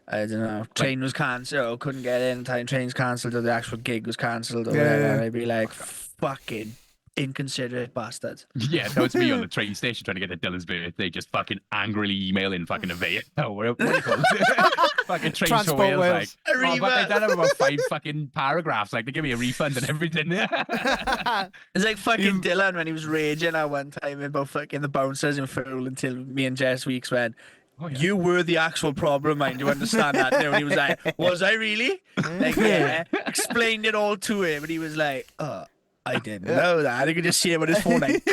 I don't know, train was cancelled, or couldn't get in time, train's cancelled, or the actual gig was cancelled, or whatever. And I'd be like, fucking inconsiderate bastards. Yeah, that was me on the train station trying to get to Dylan's birthday, just fucking angrily emailing fucking Avaya. Oh, what do you call it? Fucking Trains for Transport Wales, Wales. like, but they done about 5 fucking paragraphs, like, they give me a refund and everything. It's like fucking Dylan when he was raging at one time about fucking the bouncers in full until me and Jess Weeks went, Oh, yeah. You were the actual problem, mind. You understand that now? And he was like, was I really? Like, yeah. Explained it all to him, and he was like, I didn't know that. I could just see him on his phone, like, I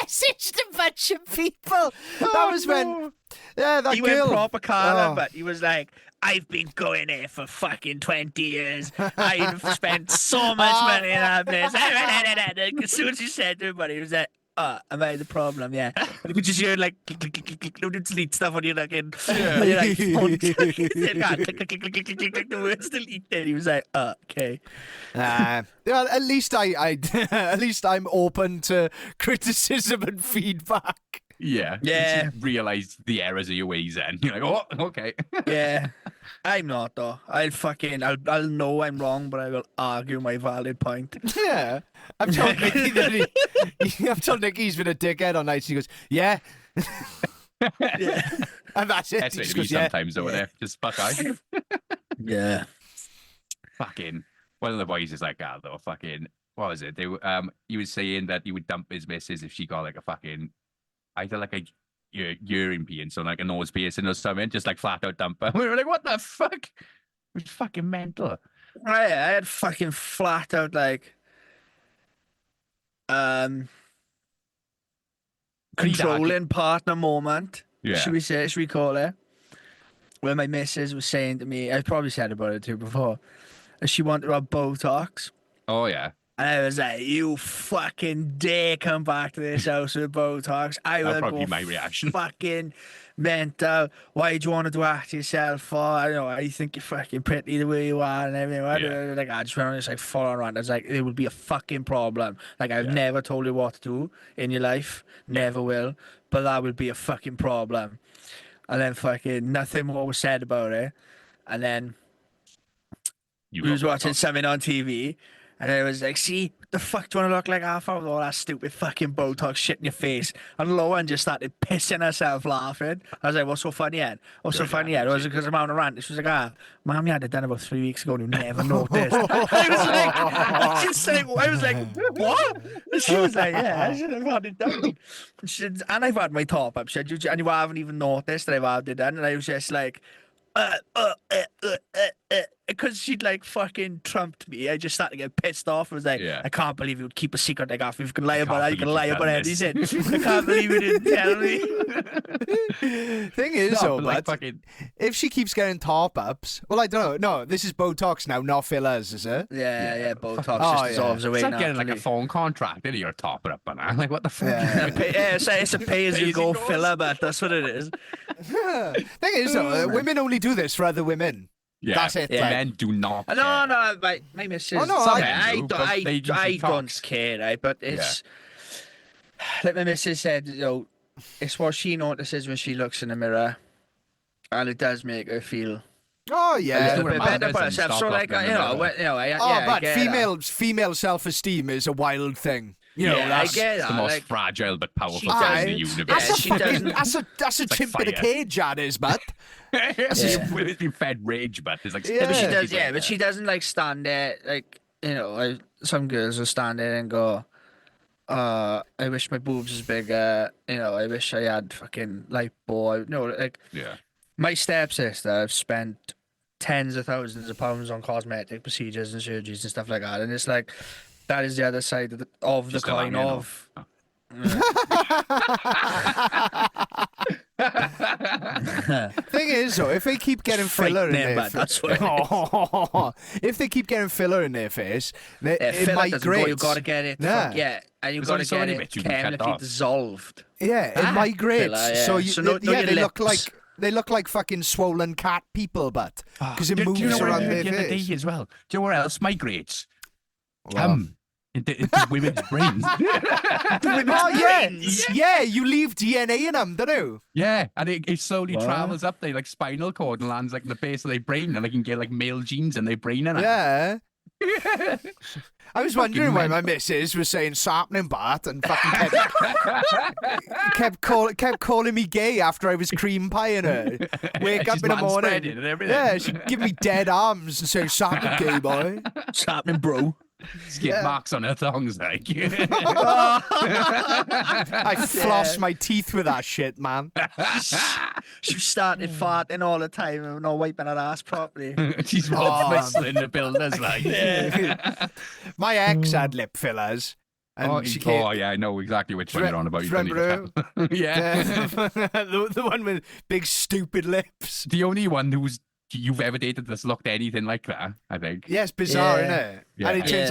messaged a bunch of people. That was when, that he girl. went proper Carla, Oh. but he was like, I've been going here for fucking 20 years. I've spent so much money in that place. As soon as he said to him, but he was like, am I the problem? Yeah. And you could just hear like click, click, click, click, click, delete stuff on your fucking on your like phone. Click, click, click, click, click, click, the words deleted. He was like, okay. Yeah, at least at least I'm open to criticism and feedback. Yeah. Yeah. You realize the errors of your ways then. You're like, oh, okay. Yeah. I'm not though. I'll know I'm wrong, but I will argue my valid point. Yeah, I've told Nicky that I've told Nicky he's been a dickhead on nights. He goes, yeah, Yeah. and that's it. That's He what just it be goes, yeah. sometimes over there. Just fuck out. Yeah. Fucking one of the boys is like that though. Fucking what was it? He was saying that he would dump his missus if she got like a fucking either like a urine piercing, like a nose piercing or something, just like flat out dump her. We were like, what the fuck? It was fucking mental. I had fucking flat out like controlling partner moment. Yeah. Should we call it? Where my missus was saying to me, I probably said about it too before, that she wanted to have Botox. Oh yeah. And I was like, you fucking dare come back to this house with Botox. I will That'll probably go be my reaction. fucking mental. Why do you want to do that to yourself for? I don't know. I think you're fucking pretty the way you are and everything. Yeah. Like, I just went on this like full on rant. I was like, it would be a fucking problem. Like, I've Yeah. never told you what to do in your life. Never will. But that would be a fucking problem. And then fucking nothing more was said about it. And then we was watching something on TV. And I was like, see, what the fuck do you want to look like half hour with all that stupid fucking Botox shit in your face? And Lauren just started pissing herself laughing. I was like, what's so funny yet? What's so funny yet? Was it because I'm on a rant? She was like, Mum, you had it done about 3 weeks ago and you never noticed. I was like, what? And she was like, yeah, I should have had it done. And she said, and I've had my top up. She said, and you haven't even noticed that I've had it done. And I was just like, because she'd like fucking trumped me. I just started to get pissed off. I was like, Yeah. I can't believe you would keep a secret like that. If you can lie I about can't it, you can believe lie you've about done anything. this. I can't believe you didn't tell me. Thing is, No, though, but, like, but fucking, if she keeps getting top ups, well, I don't know. No, this is Botox now, not fillers, is it? Yeah, Botox Oh, just yeah. dissolves away it's like getting like a naturally. phone contract, and you're topping up on that. Like, what the fuck? Yeah. It's a pay-as-you-go Pay-as-you-go. filler, but that's what it is. Thing is, though, women only do this for other women. Yeah. That's it, Yeah. like- Men do not. No, care. no, my missus. Oh, no, Some I- men do, but they usually I don't talks. care, right? But it's like my missus said, you know, it's what she notices when she looks in the mirror, and it does make her feel Oh, a yeah. little bit better doesn't about herself. stop So, looking like, in the mirror. Oh, I but get that. female self-esteem is a wild thing. You know, Yeah, I that's, get It's that. the most Like, fragile but powerful she thing does- in the Yeah, universe. that's, she a fucking, doesn't- that's a like chimp in a fire. cage, that is, but. It's been fed rage, but it's like Yeah, but she Yeah. does, yeah. But she doesn't like stand there, like, you know, like, some girls will stand there and go, I wish my boobs was bigger. You know, I wish I had fucking lipo. No, like yeah. my stepsister, I've spent tens of thousands of pounds on cosmetic procedures and surgeries and stuff like that, and it's like that is the other side of the She's still coin having it, of. Thing is, though, if they keep getting filler in Frightening, their but that's what it if they keep getting filler in their face, Yeah, it filler doesn't go, migrates. you gotta get it. Yeah. Yeah, and you've There's got only to so get many it bits you can cut chemically off. dissolved. Yeah, it Ah, migrates. filler, yeah. So, So no yeah, your they look lips. like fucking swollen cat people, but because it Do moves you know what I around heard their the other face. day as well? Do you know where else migrates? Wow. Into women's brains. Oh yeah, yeah. You leave DNA in them, don't you? Yeah, and it slowly What? travels up their like spinal cord and lands like in the base of their brain, and they can get like male genes in their brain and Yeah. I was Fucking wondering why my mental. missus was saying something bad and fucking kept calling me gay after I was cream pieing her. Wake up She's in the man morning. spreading and everything. Yeah, she'd give me dead arms and say something gay boy. What's happening, bro? skid Yeah. marks on her thongs, like. I floss my teeth with that shit, man. She started farting all the time and not wiping her ass properly. She's Oh. all whistling the builders, like. My ex had lip fillers, and Oh, she came. oh, yeah, I know exactly which one Re- you're on about. You remember don't need to tell. Yeah. the one with big stupid lips. The only one you've ever dated that's looked anything like that, I think. Yes, bizarre, Yeah. innit? Yeah. And it Yeah.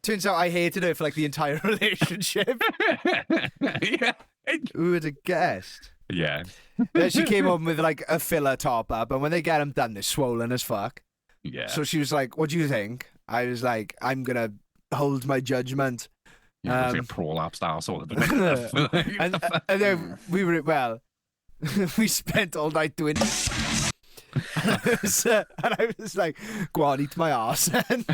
turns out I hated her for like the entire relationship. Yeah. Who would have guessed? Yeah. Then she came home with like a filler top up, and when they get them done, they're swollen as fuck. Yeah. So she was like, "What do you think?" I was like, "I'm gonna hold my judgment." Yeah, it's like um, a prolapsed arsehole. And then we were we spent all night doing. And I was like, "Go on, eat my arse." And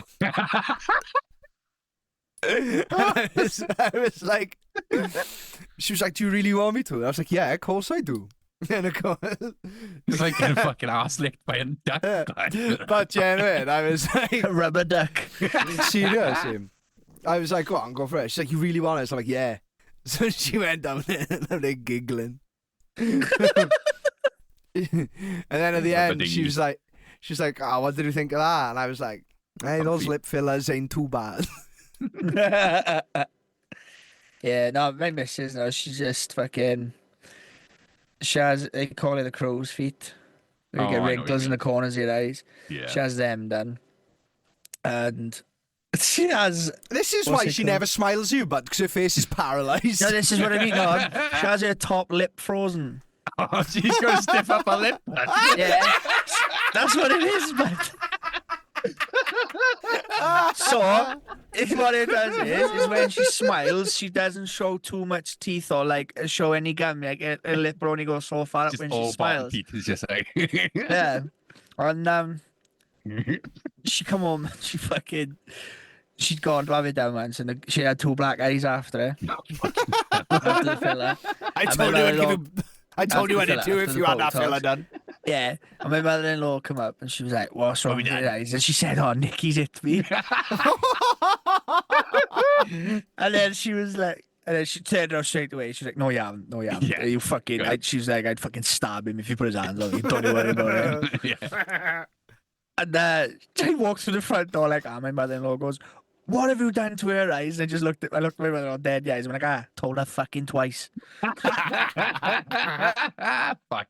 I was like, she was like, "Do you really want me to?" And I was like, "Yeah, of course I do." And of course, It's like getting fucking arse licked by a duck. but genuine, I was like, A rubber duck. serious. I was like, go for it. She's like, "You really want it?" So I'm like, "Yeah." So she went down there and they're giggling. And then at the Rubber end, she dinghy. was like, "Oh, what did you think of that?" And I was like, "Hey, those Comfy. lip fillers ain't too bad." Yeah, no, my missus, no, she's just fucking. She has, they call it the crow's feet. You Oh, I get know what you wrinkles in the corners of your eyes. Yeah. She has them done. And she has. This is What's why it she called? never smiles at you, but because her face is paralysed. No, this is what I mean. No, she has her top lip frozen. Oh, she's going to stiff up her lip. Yeah, that's what it is, but. So, if what it does is when she smiles, she doesn't show too much teeth or like show any gum. Like her lip only goes so far up Just when she all bottom smiles. teeth is just like. Yeah, and she come home. She'd gone to have it done once, and she had 2 black eyes after her. After the filler. I my told you I'd mother-in-law- give you. I told you I did after too the if you had that Botox. filler done. Yeah, and my mother-in-law come up and she was like, "What's wrong with your eyes?" And she said, "Oh, Nicky's hit me." And then she was like, and then she turned around straight away. She's like, "No, you haven't. No, you haven't. Yeah. You fucking." Good. She was like, "I'd fucking stab him if he put his hands on me. Don't you worry about it." Yeah. And she walks through the front door like, my mother-in-law goes, "What have you done to her eyes?" And I just looked at my mother-in-law dead in the eyes. I'm like, told her fucking twice. Fuck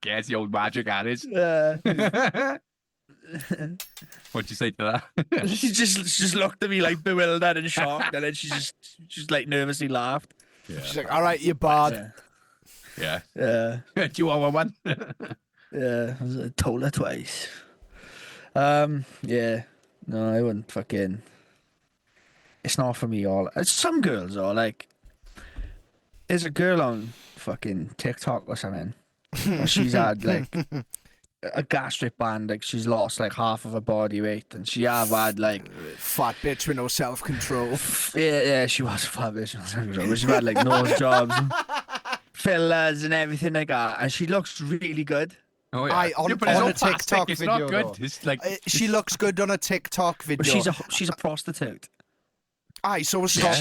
yeah, it's the old magic Alice. What'd you say to that? She just looked at me like bewildered and shocked, and then she just like nervously laughed. She's like, "All right, you bad." Yeah. Yeah. Yeah. Do you want one? Yeah. I told her twice. Yeah. No, I wouldn't fucking. It's not for me. Some girls are like. There's a girl on fucking TikTok or something. Where she's had like a gastric band. Like she's lost like half of her body weight, and she have had like. Fat bitch with no self control. Yeah, she was a fat bitch. She had like nose jobs, and fillers, and everything like that, and she looks really good. Oh, yeah. Aye, on- Yeah, but it's on all a TikTok plastic, it's video, not good. though. It's like She looks good on a TikTok video. But she's a prostitute. Aye, so was Yeah. Scott's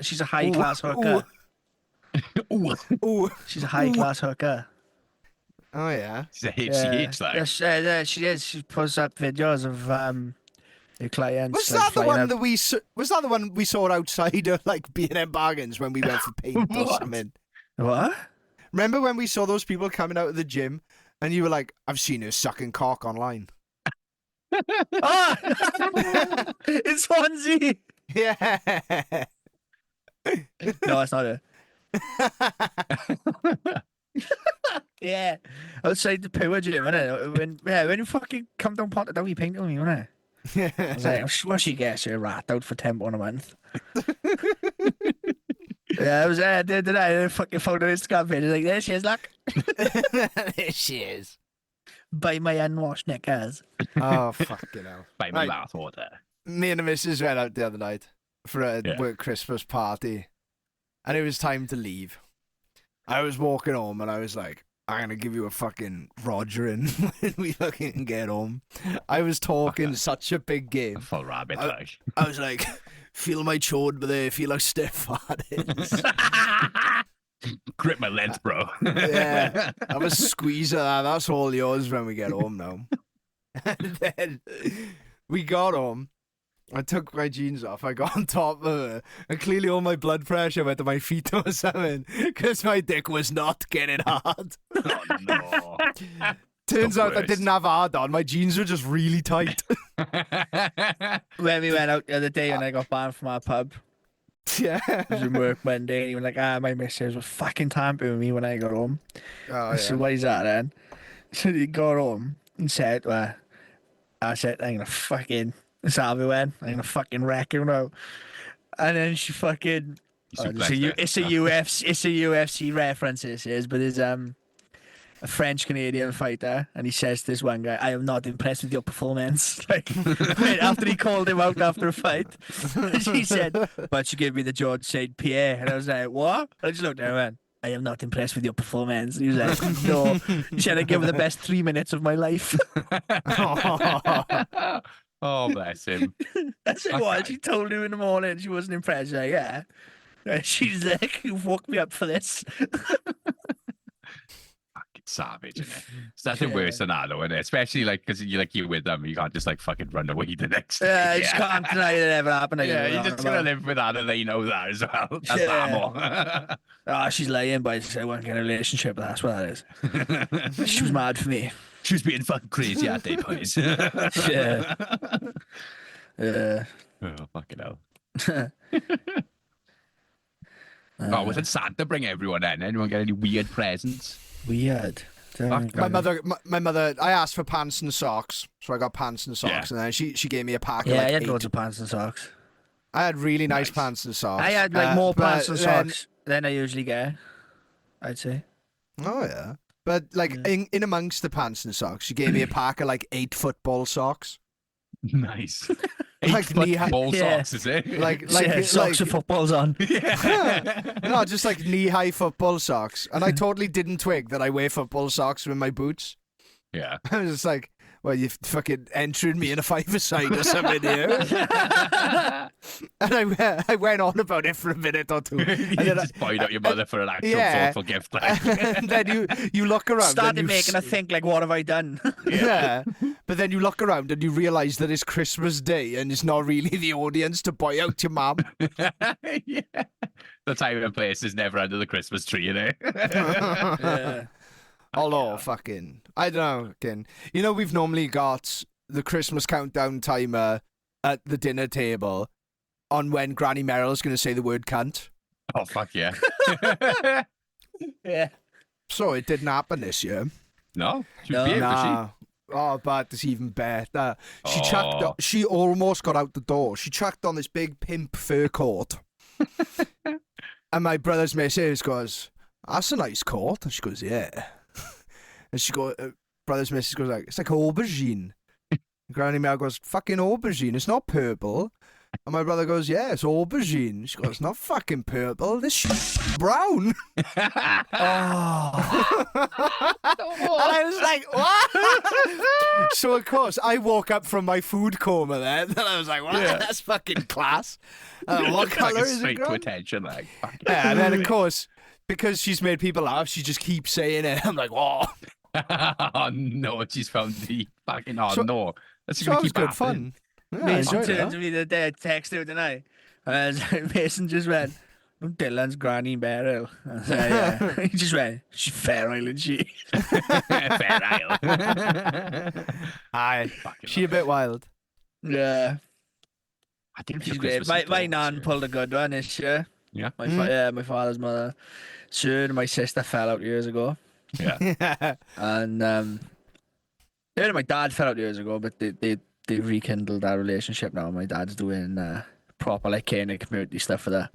She's a high Ooh, class hooker. ooh, Ooh. She's a high class hooker. Oh yeah. she's a HCH like. Yeah, she is. She posts up videos of her clients. Was like, that the flying one up. that was that the one we saw outside of like B&M Bargains when we went for paint or What? something? What? Remember when we saw those people coming out of the gym and you were like, "I've seen her sucking cock online." Ah! It's Swansea. Yeah. No, it's not her. Yeah, outside the power gym, innit? When you fucking come down Pontardawe, you paint on me, innit? I was like, I'm sure she gets her rat out for £10 a month. Yeah, I was there, did I? I fucking phoned her Instagram page. Like, there she is, look. There she is. Buy my unwashed knickers. Oh fucking hell. By my Right. bath water. Me and the missus went out the other night for a Yeah. work Christmas party, and it was time to leave. I was walking home, and I was like, I'm gonna give you a fucking Rogering when we fucking get home. I was talking such a big A game. full rabbit, I- like. I was like, feel my chode, but they feel how stiff that is. Grip my lens, bro. Yeah. I was squeezing that. That's all yours when we get home now. And then we got home. I took my jeans off. I got on top of her. And clearly all my blood pressure went to my feet or something. Because my dick was not getting hard. Oh, no. Turns The out I worst. didn't have hard on. My jeans were just really tight. When we went out the other day and I got banned from our pub, Yeah. I was in work one day and he was like, my missus was fucking tampering with me when I got home. Oh, I said, what is that then? So he got home and said, well, I said, I'm gonna fucking, that's how we went. I'm gonna fucking wreck him now. And then she fucking, it's a UFC reference, this is, but it's a French Canadian fighter, and he says to this one guy, I am not impressed with your performance. Like, right after he called him out after a fight, he said, but you gave me the George St. Pierre. And I was like, what? I just looked at him and went, I am not impressed with your performance. And he was like, no. He said, I gave him the best 3 minutes of my life. Oh, bless him. That's it was. She told him in the morning she wasn't impressed. Like, yeah. And she's like, you've woke me up for this. Fucking savage, isn't it? It's nothing Yeah. worse than that, though, isn't it? Especially, like, because you're with them. You can't just, like, fucking run away the next Yeah, I day. just can't deny it ever happened. Yeah, you're just going to live with that, and they know that as well. That's Yeah. ammo. Oh, she's lying, but I just won't get a relationship. That's what that is. She was mad for me. She was being fucking crazy that day, boys. Yeah. Yeah. Oh, fucking hell. Oh, wasn't Santa bring everyone in? Anyone get any weird presents? Weird. Fuck, My mother, I asked for pants and socks. So I got pants and socks. And then she gave me a pack of Yeah, like I had 8. loads of pants and socks. I had really nice Nice. pants and socks. I had like more but pants and then- socks than I usually get. I'd say. Oh yeah. But like Yeah. in amongst the pants and socks, she gave me a pack of like 8 football socks. Nice. Like knee-high- Ball Yeah. socks, is it? Like Yeah, socks with footballs on. no, just like knee-high football socks. And I totally didn't twig that I wear football socks with my boots. Yeah. I was just like, well, you fucking entered me in a 5-a-side or something here. And I went on about it for a minute or two. You And then, just point out your mother for an actual yeah. thoughtful gift. Like. and then you look around. Started and you making her think like, what have I done? Yeah. But then you look around and you realise that it's Christmas Day and it's not really the audience to buy out your mum. Yeah. The time and place is never under the Christmas tree, you know? Yeah. Although, fucking, I don't know, fucking, you know, we've normally got the Christmas countdown timer at the dinner table on when Granny Meryl's going to say the word cunt. Oh, fuck yeah. Yeah. So it didn't happen this year. No? She No. was being, was Nah. Oh, but it's even better. She Oh. she almost got out the door. She chucked on this big pimp fur coat. And my brother's missus goes, that's a nice coat. And she goes, yeah. And she goes, brother's missus goes like, it's like aubergine. Granny Mel goes, fucking aubergine. It's not purple. And my brother goes, yeah, it's aubergine. She goes, it's not fucking purple. This shit's brown. Oh. And I was like, what? So, of course, I woke up from my food coma then. And I was like, wow, that's fucking class. What like colour is it, straight to Gran? attention, like, fuck Yeah, and then, of course, because she's made people laugh, she just keeps saying it. I'm like, whoa. Oh, no, she's found the fucking, oh, So- no. That's So going that to was keep good happening. fun. Yeah, I Mason enjoyed turned it. to me the day I texted her tonight. And Mason just went, Dylan's Granny Beryl. I said, yeah. He just went, she's feral, isn't she? Fair Isle. Aye. Fucking She a hell. bit wild. Yeah. I didn't She's feel great. Christmas My at all nan this pulled a good one this year. year. My father's mother. Sure, and my sister fell out years ago. Yeah. Yeah. And her and my dad fell out years ago, but they rekindled our relationship now. My dad's doing proper like kind of community stuff for that.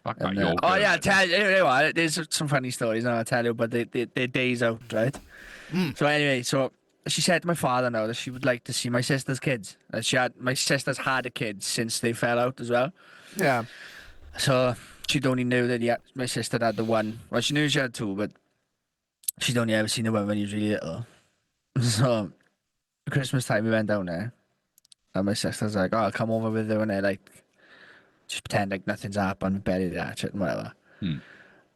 Fuck that, And, your oh yeah, girl. tell you what, there's some funny stories now. I'll tell you, but they're days out, right? So anyway, so she said to my father now that she would like to see my sister's kids. My sister's had a kid since they fell out as well. Yeah. So she'd only knew that my sister had the one. Well, she knew she had two, but she'd only ever seen the one when he was really little. So Christmas time we went down there, and my sister's like, "Oh, I'll come over with her," and I like just pretend like nothing's happened, bury the hatchet and whatever.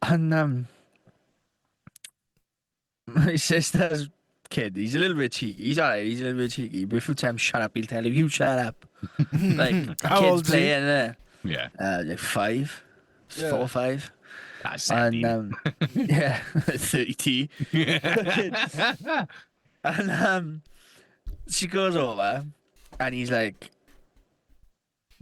And my sister's kid, he's a little bit cheeky. He's alright, he's a little bit cheeky. But if you tell him shut up, he'll tell you shut up. Like How kids old is he? playing there. Yeah. Like 5, Yeah. 4 or 5. That's And yeah, 30. And she goes over, and he's like,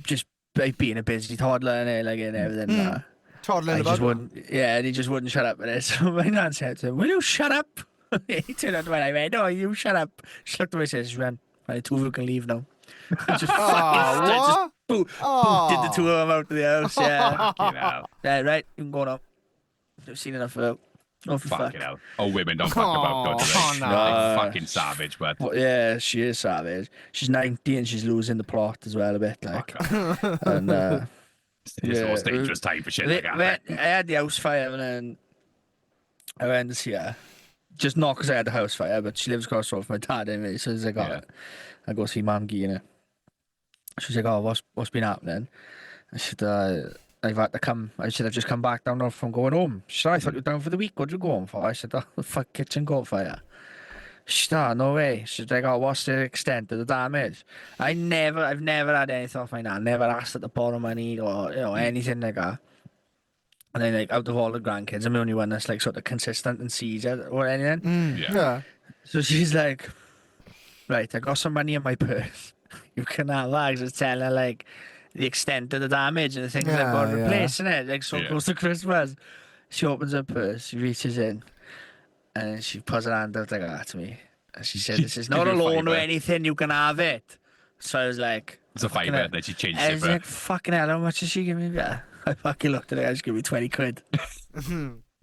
just like being a busy toddler and like and everything. Toddling I about. just wouldn't, yeah, and he just wouldn't shut up. And so my nan said to him, "Will you shut up?" He turned out when I went, "No, you shut up." She looked at me and said, "She ran. Right, two of you can leave now." Just Oh, what? did the two of them out of the house. Yeah, Fucking hell. yeah, right. You can go now. I've seen enough of it. Oh, for fuck. Fucking hell. Oh, women don't fuck about, don't Oh, they? no. Like, fucking savage, but Well, yeah, she is savage. She's 90 and she's losing the plot as well a bit. Like, fuck off. and It's the most dangerous time for shit like that. I had the house fire and then I went to see her. Just not because I had the house fire, but she lives across the road from my dad anyway. So I was like, Yeah. I go see Mum Gee. She's like, "Oh, what's been happening?" I said, "I've had to come." I said, "I've just come back down from going home." She said, "I thought you were down for the week. What did you go home for?" I said, "Oh, the fuck kitchen caught fire." She said, "Oh, no way." She's like, "Oh, what's the extent of the damage?" I've never had anything off my nan. Never asked at the bottom of my knee or anything like that. And then like out of all the grandkids, I'm the only one that's like sort of consistent and sees it or anything. Yeah. So she's like, "Right, I got some money in my purse. You can have that." I was telling her like the extent of the damage and the things I've got to Yeah, replace in it. Like so Yeah. close to Christmas. She opens her purse, she reaches in, and she puts her hand out like that to me. And she said, "This is not a Give you a loan or fiver. anything, you can have it." So I was like, It's a fucking fiver hell. that she changed I it was for. like, "Fucking hell, how much did she give me?" Yeah. I fucking looked at her, she gave me 20 quid.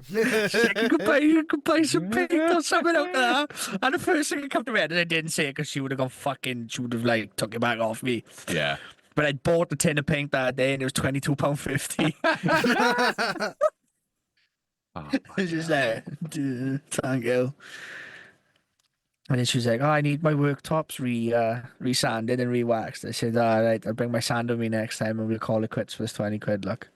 She's like, you could buy some paint or something out there. And the first thing that came to my head, and I didn't say it because she would have she would have like took it back off me. Yeah. But I bought the tin of paint that day and it was £22.50. Oh, It's just like, thank you. And then she was like, "Oh, I need my worktops re-sanded and re-waxed." I said, "All right, I'll bring my sander with me next time and we'll call it quits for this 20 quid, look."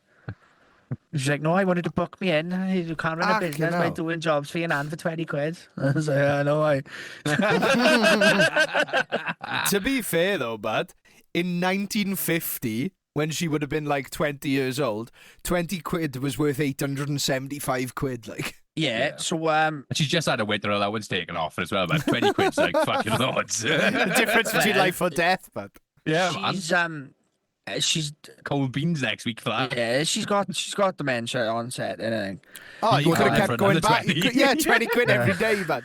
She's like, "No, I wanted to book me in. You can't run a Fucking business by hell. doing jobs for your nan for 20 quid. I was like, "I know, To be fair though, bud, in 1950, when she would have been like 20 years old, 20 quid was worth 875 quid. Like, Yeah, so She's just had a winter allowance taken off as well, man. 20 quid's like fucking loads. the difference between life or death, but Yeah, man. she's Cold beans next week for that. yeah, she's got dementia onset and everything. oh, you go could down have for kept going another back. 20. Yeah, 20 quid every day, bud.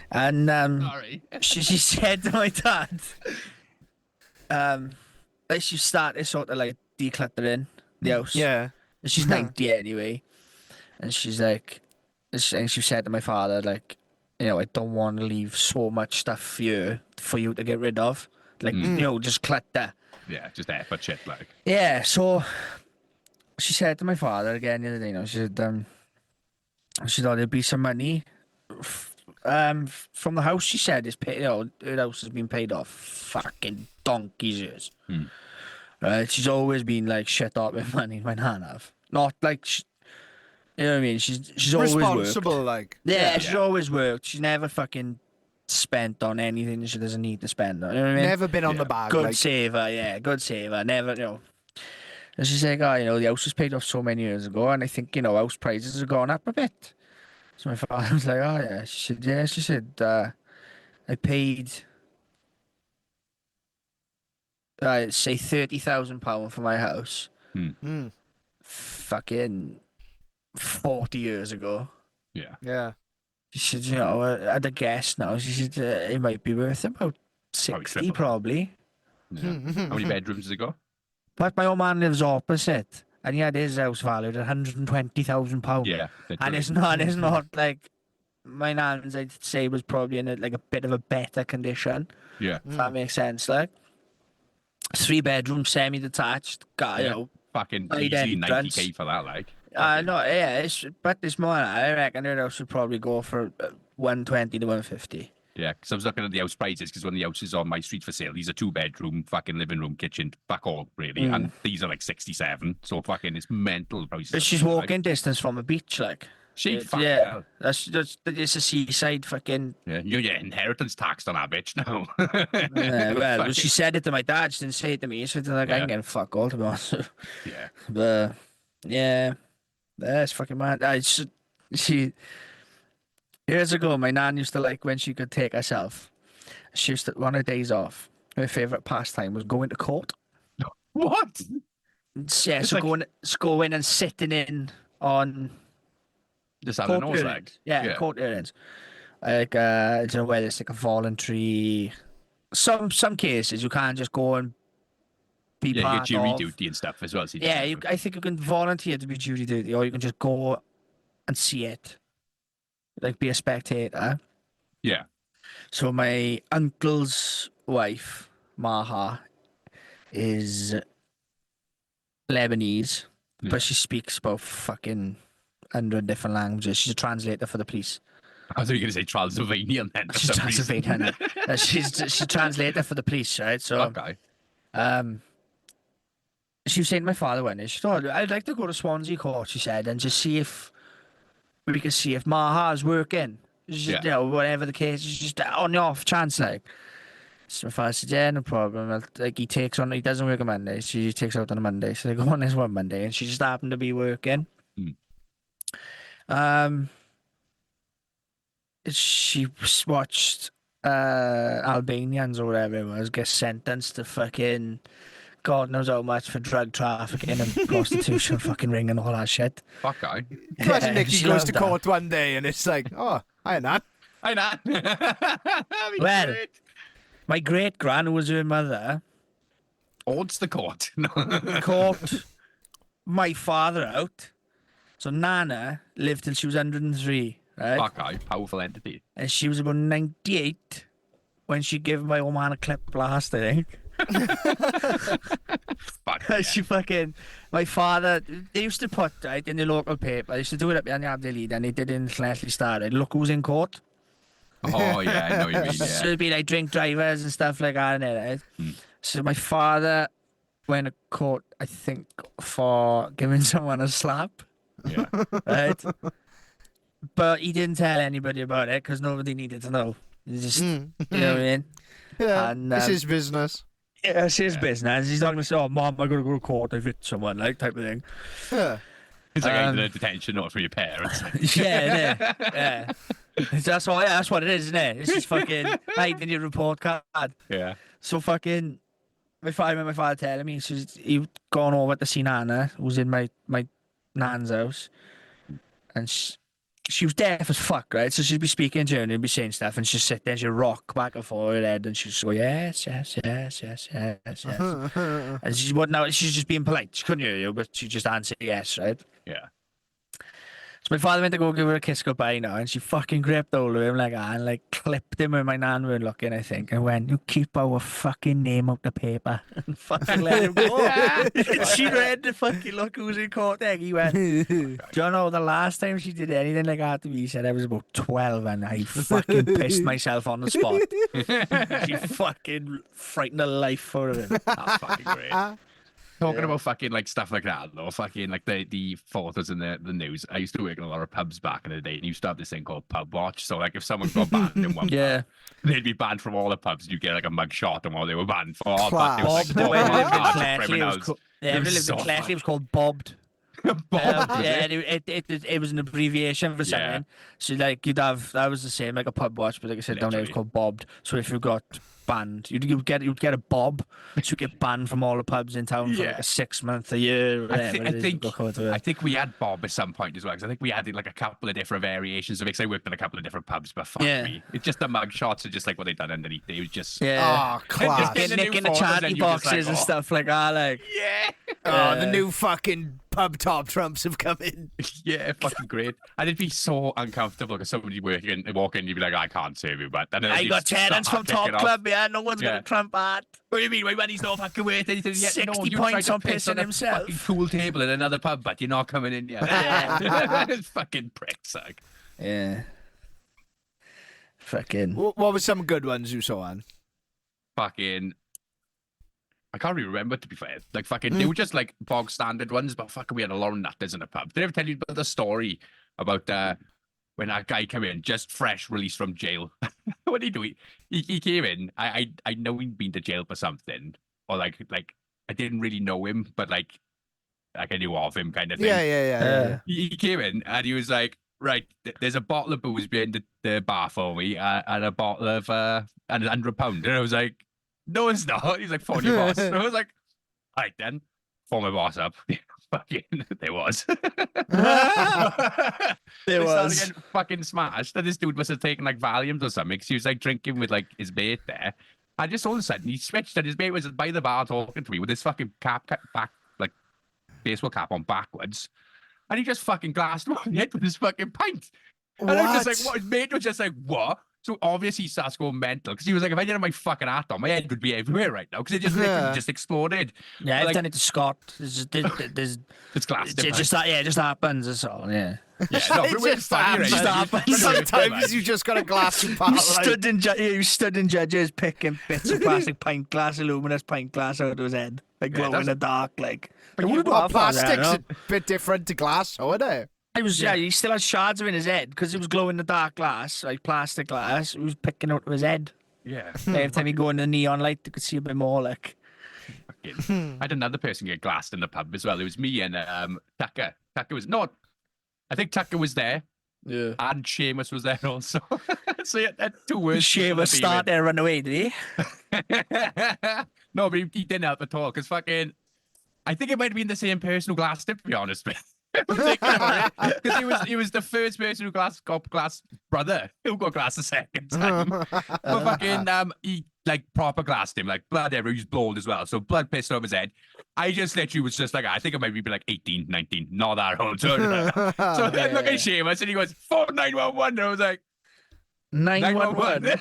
And Sorry. she said to my dad, that she started sort of like decluttering the house. Yeah. She's 90 anyway, and she's like, and she said to my father, like, "I don't want to leave so much stuff for you to get rid of, like, just clutter." Yeah, just effort shit, like. Yeah, so she said to my father again the other day, she thought there'd be some money from the house. She said it's paid, her house has been paid off fucking donkey's years. Right? She's always been like shit up with money, my nan have. Not like, you know what I mean? She's always worked. Responsible, like. Yeah, she's always worked. She's never fucking spent on anything that she doesn't need to spend on. You know what I mean? Never been on Yeah. the bag. Good like, saver, yeah, good saver. Never, And she's like, "Oh, the house was paid off so many years ago, and I think, house prices have gone up a bit." So my father was like, "Oh, yeah." She said, "Yeah." She said, "I paid, say £30,000 for my house, mm, fucking 40 years ago." yeah. She said, "At a guess now." She said, "It might be worth about 60, triple. probably." Yeah. How many bedrooms does it go? But my old man lives opposite, and he had his house valued at £120,000. Yeah. And it's not like my nan's, I'd say, was probably in a bit of a better condition. Yeah. If that makes sense, like 3-bedroom, semi-detached, got Yeah. Fucking Right, easy entrance. 90k for that, like. No, yeah, but it's more. I reckon their house would probably go for 120 to 150. Yeah, because I was looking at the house prices because when the house is on my street for sale, these are 2-bedroom, fucking living room, kitchen, back all really, and these are like 67. So fucking it's mental prices. But she's walking distance from a beach, like. She fucking Yeah, hell. that's it's a seaside fucking. Yeah, you get inheritance taxed on that bitch now. Well, she said it to my dad. She didn't say it to me. So like, I Yeah. ain't getting fuck all to be honest. Yeah. But yeah, that's fucking mad. She years ago, my nan used to like when she could take herself. She used to one of the days off. Her favorite pastime was going to court. What? Yeah, It's so like- going and sitting in on Just having a court nose hearings. like. Yeah, court hearings. Like I don't know whether it's like a voluntary. Some cases you can't just go and be Yeah, you part get jury of. duty and stuff as well. So you Yeah, don't- I think you can volunteer to be jury duty, or you can just go and see it, like be a spectator. Yeah. So my uncle's wife, Maha, is Lebanese, Yeah. but she speaks about fucking 100 different languages. She's a translator for the police. I thought you were going to say Transylvanian then. For She's some reason. Transylvanian. She's a translator for the police, right? So Okay. she was saying to my father one day, she thought, I'd like to go to Swansea Court, she said, and just see if we can see if Maha's working. Just, Yeah. you know, whatever the case is, just on the off chance, like. So my father said, yeah, no problem. Like, he doesn't work on Monday. She takes out on a Monday. So they go on this one Monday, and she just happened to be working. She watched Albanians or whatever it was get sentenced to fucking God knows how much for drug trafficking and prostitution, fucking ring and all that shit. Fuck I. Imagine Nicky she goes loved to that. court one day and it's like, oh, hi, Nan. Hi, Nan. Well, my great gran, who was her mother, Odds the court. No. caught my father out. So Nana lived till she was 103, right? Fuck I. Powerful entity. And she was about 98 when she gave my old man a clip blast, I think. Fuck yeah. She fucking, my father, they used to put, right, in the local paper, they used to do it up in the Abdelead, and they did it in Leslie Star, right? Look who's in court. Oh, yeah, I know what you mean. So Yeah. it'd be like drink drivers and stuff like that in it, right? So my father went to court, I think, for giving someone a slap, Yeah. right? But he didn't tell anybody about it because nobody needed to know. He just, you know what I mean? Yeah, And, it's his business. Yeah, it's his business. He's not going to say, oh, Mom, I got to go to court. I've hit someone, like, type of thing. Yeah. It's like Um, a detention note from your parents. Yeah, yeah. That's what it is, isn't it? It's just fucking hiding in your report card. Yeah. So fucking, my father telling me, he gone over to see Nana, who was in my nan's house, and she was deaf as fuck, right? So she'd be speaking to her and he'd be saying stuff, and she'd sit there and she'd rock back and forth her head, and she'd just go, yes, yes, yes, yes, yes, yes. And she wouldn't know, she's just being polite. She couldn't hear you, but she just answered yes, right? Yeah. So my father went to go give her a kiss goodbye now, and she fucking gripped hold of him like that and like clipped him when my nan were looking, I think, and went, you keep our fucking name out the paper, and fucking let him go. And she read the fucking look who's in court there. He went, do you know the last time she did anything like that to me, he said I was about 12 and I fucking pissed myself on the spot. She fucking frightened the life out of him. That's fucking great. Talking about fucking like stuff like that, though, fucking like the photos in the news. I used to work in a lot of pubs back in the day, and you used to have this thing called pub watch. So like if someone got banned in one Yeah. pub, they'd be banned from all the pubs. You get like a mug shot and what they were banned for. But Class. it was Bob, like when all we lived in cards of Clashley, it was criminals. yeah, It we was lived in so Clashley, funny. it was called Bobbed. Bob, was Yeah, it? it was an abbreviation for Yeah. something. So like you'd have that was the same like a pub watch, but like I said down there it was Literally. called bobbed. So if you got banned, you'd get a bob, so you get banned from all the pubs in town for like Yeah. a 6 month, a year, whatever. I think we had Bob at some point as well, because I think we had like a couple of different variations of it. 'Cause I worked in a couple of different pubs, but fuck Yeah. me, it's just the mug shots are just like what they done underneath. It was just yeah. Oh, class. Get the new Nicking the photos charity and you're just boxes like, and oh. stuff like that, like yeah. Oh, the new fucking pub top trumps have come in. Yeah, fucking great. And it'd be so uncomfortable because somebody walk in, you'd be like, I can't serve you, but then I got tenants from Top Club, yeah. yeah, no one's Yeah. gonna cramp that. What do you mean? My money's not fucking worth anything yet. 60 you points tried on to piss pissing on a himself. fucking pool table in another pub, but you're not coming in yet. It's fucking pricks, like. Yeah. Fucking. What were some good ones you saw, Anne? Fucking. I can't really remember, to be fair. Like, fucking, they were just like bog standard ones, but fucking, we had a lot of nutters in the pub. Did I ever tell you about the story about when that guy came in, just fresh released from jail? What did he do? He came in. I know he'd been to jail for something, or like I didn't really know him, but like I knew of him, kind of thing. Yeah. He came in and he was like, right, there's a bottle of booze behind the bar for me, and a bottle of and £100. And I was like, no, it's not. He's like, phone your boss. And I was like, all right then, phone my boss up. Fucking, there was. There They started was. getting fucking smashed. And this dude must have taken like Valiums or something, 'cause he was like drinking with like his mate there. And just all of a sudden he switched, and his mate was by the bar talking to me with his fucking cap back, like baseball cap on backwards. And he just fucking glassed him on the head with his fucking pint. And I was just like, what? His mate was just like, what? So obviously he starts going mental, because he was like, if I didn't have my fucking hat on, my head would be everywhere right now, because it just literally just exploded. Yeah, I've Like- done it to Scott. There's It's glassed. it just happens. That's all. Yeah. Yeah, no, It but we're just funny, right? happens. Sometimes you just got a glass of You pint. stood in judges picking bits of plastic pint glass, luminous pint glass out of his head, like glow in that's- the dark, like. But Who you- would do Well, that for us? I don't plastic's know. a bit different to glass, isn't it? It was he still had shards of it in his head because it was glow in the dark glass, like plastic glass. It was picking out of his head. Yeah. Every time you go in the neon light, you could see a bit more. Like, Fucking. I had another person get glassed in the pub as well. It was me and Tucker. Tucker was not. I think Tucker was there, yeah. and Seamus was there also. So yeah, that two words. Shaver start there, run away, did he? No, but he didn't help at all, because fucking. I think it might have been the same person who glassed him, to be honest. Because he was the first person who got glass brother who got glass the second time. But fucking he like proper glassed him, like blood everywhere. He was bald as well, so blood pissed over his head. I just literally was just like, I think I might be like 18, 19, not that old. So then look at Seamus and he goes 4911. And I was like, 911.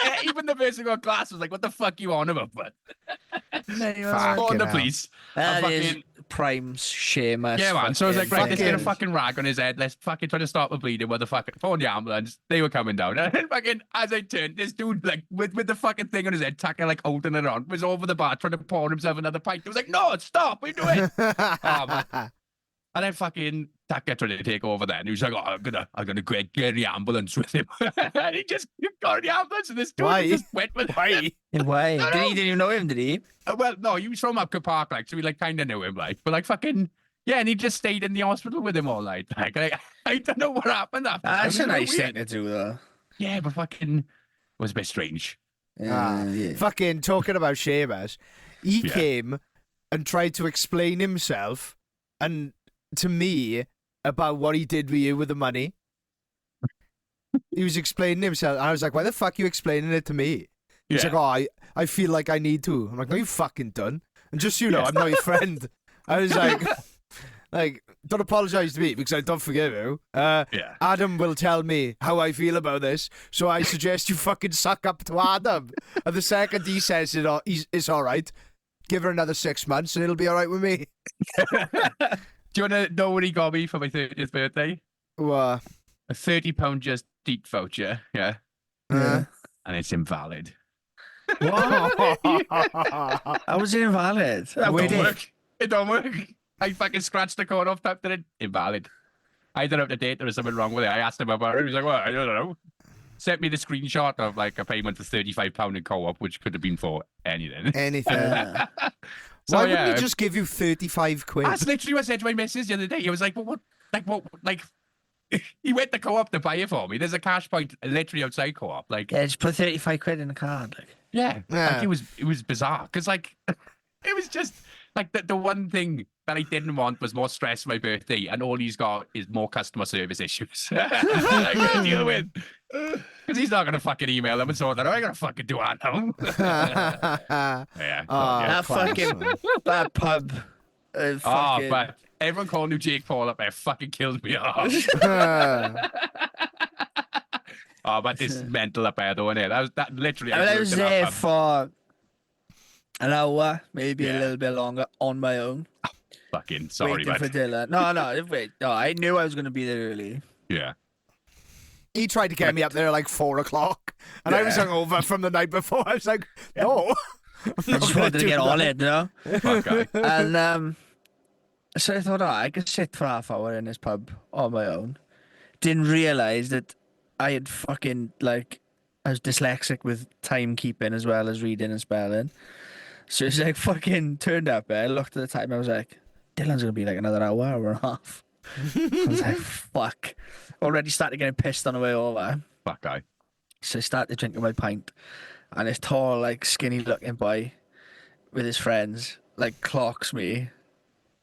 Yeah, even the person who got glass was like, what the fuck you on about, bud? Fuck. Call the hell. police. That And is fucking- Prime's Seamus. Yeah, man. So I was like, right, let's get a fucking- fucking rag on his head. Let's fucking try to stop the bleeding. Motherfucker, phone the ambulance. They were coming down. And then fucking, as I turned, this dude, like, with the fucking thing on his head, Tucker, like, holding it on, was over the bar trying to pour himself another pint. He was like, no, stop. What are you doing? Oh, man. And then fucking Tucker tried to take over then. He was like, oh, I'm gonna get the ambulance with him. And he just got in the ambulance, and this dude Why? just went with Why? Why? No, Didn't no. he didn't even know him, did he? Well, no, he was from Upper Park, like, so we like kind of knew him, like, but like fucking, yeah, and he just stayed in the hospital with him all night. Like, I don't know what happened after. that. It That's was a nice weird. thing to do, though. Yeah, but fucking it was a bit strange. Yeah. Fucking talking about Seamus, he Yeah. came and tried to explain himself and to me about what he did with you with the money. He was explaining himself, and I was like, "Why the fuck are you explaining it to me?" He's Yeah. like, "Oh, I feel like I need to." I'm like, "No, you fucking done." And just so you know, Yeah. I'm not your friend. I was like, don't apologize to me because I don't forgive you. Yeah. Adam will tell me how I feel about this, so I suggest you fucking suck up to Adam. And the second he says it's all right, give her another 6 months and it'll be all right with me. Do you want to know what he got me for my 30th birthday? Well, A £30 Just Eat voucher. Yeah. uh, And it's invalid. How was it invalid? It don't Wait. work. It don't work. I fucking scratched the code off, typed it in. Invalid. I don't know if the date there was something wrong with it. I asked him about it. He was like, well, I don't know. Sent me the screenshot of like a payment for £35 in co-op, which could have been for anything. anything. Yeah. So, Why yeah, wouldn't he just give you 35 quid? That's literally what I said to my missus the other day. He was like, what, he went to co-op to buy it for me. There's a cash point literally outside co-op. Like, Yeah, just put 35 quid in the card. Like. yeah. Yeah. Like, it was bizarre. Because, like, it was just, like, the one thing that I didn't want was more stress for my birthday, and all he's got is more customer service issues. I gotta deal with. Because he's not going to fucking email them and sort that out. I got to fucking do that now. Yeah. Oh, yeah. That fucking that pub. Oh, Fucking, but everyone calling you Jake Paul up there fucking killed me off. Oh, but this mental up there, though, innit? That literally. I was worked in that there pub. for an hour, maybe a Yeah. little bit longer, on my own, Fucking sorry, waiting for but Dylan. No, I knew I was going to be there early. yeah. He tried to get me up there at like 4 o'clock, and I was hungover from the night before. I was like, no. I'm I not just gonna wanted to do get that. on it, you know? Fuck guy. And so I thought, I could sit for half hour in this pub on my own. Didn't realise that I had fucking, like, I was dyslexic with timekeeping as well as reading and spelling. So it's like fucking turned up there. I looked at the time. I was like, Dylan's going to be like another hour and a half. I was like, fuck. Already started getting pissed on the way over. Fuck guy. So I started drinking my pint. And this tall, like, skinny looking boy with his friends, like, clocks me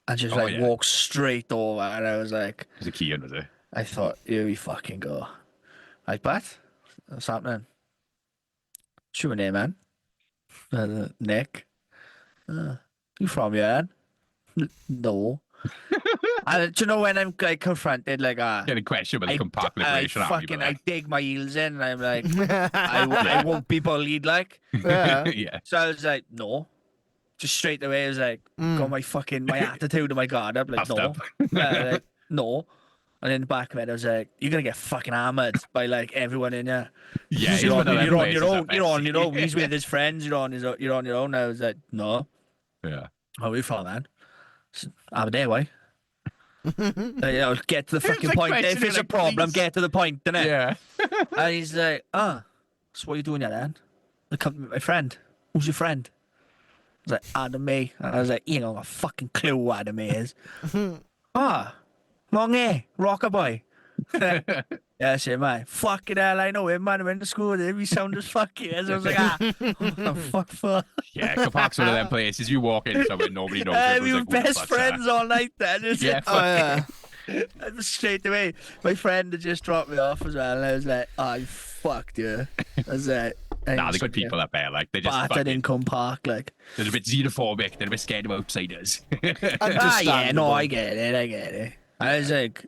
and just, Oh, like, yeah. walks straight over. And I was like, There's a key in, was it? I thought, here we fucking go. Like, but what's happening? What's your name, man? Nick. You from here? No. And do you know when I'm like confronted, like, Getting questioned by the Compact Liberation Army. fucking, but, I dig my heels in, and I'm like, I won't be bullied, like. Yeah. yeah. So I was like, no. Just straight away, I was like, got my attitude and my guard up, like, Puffed no. up. Like, no. And in the back of it, I was like, you're gonna get fucking hammered by like everyone in here. Yeah, You're on your own. You're on your your own. He's with his friends. You're on your own. I was like, no. Yeah. Where are we from, man? Aberdeen, why? Get to the fucking like point. If questioning, it's a like, problem, please. get to the point, innit? Yeah. And he's like, so what are you doing here, then? I come to meet my friend. Who's your friend? I was like, Adam May. And I was like, you ain't got a fucking clue who Adam May is. Long hair, rocker boy. Yeah, I said, man, fucking hell, I know him, man. I went to school with him. He sounded fucking. So I was like, fuck. Yeah, Compact's one of them places you walk in somewhere nobody knows. We everyone's were like, "Who the best fuck's that?" friends all night then. Yeah, Oh, yeah. And straight away, my friend had just dropped me off as well, and I was like, "I fucked you." I was like, Nah, they're good people up there. Like, they just Battered fucking, in Cum Park, like. they're a bit xenophobic. They're a bit scared of outsiders. Yeah, no, Understandable. I get it. I was like,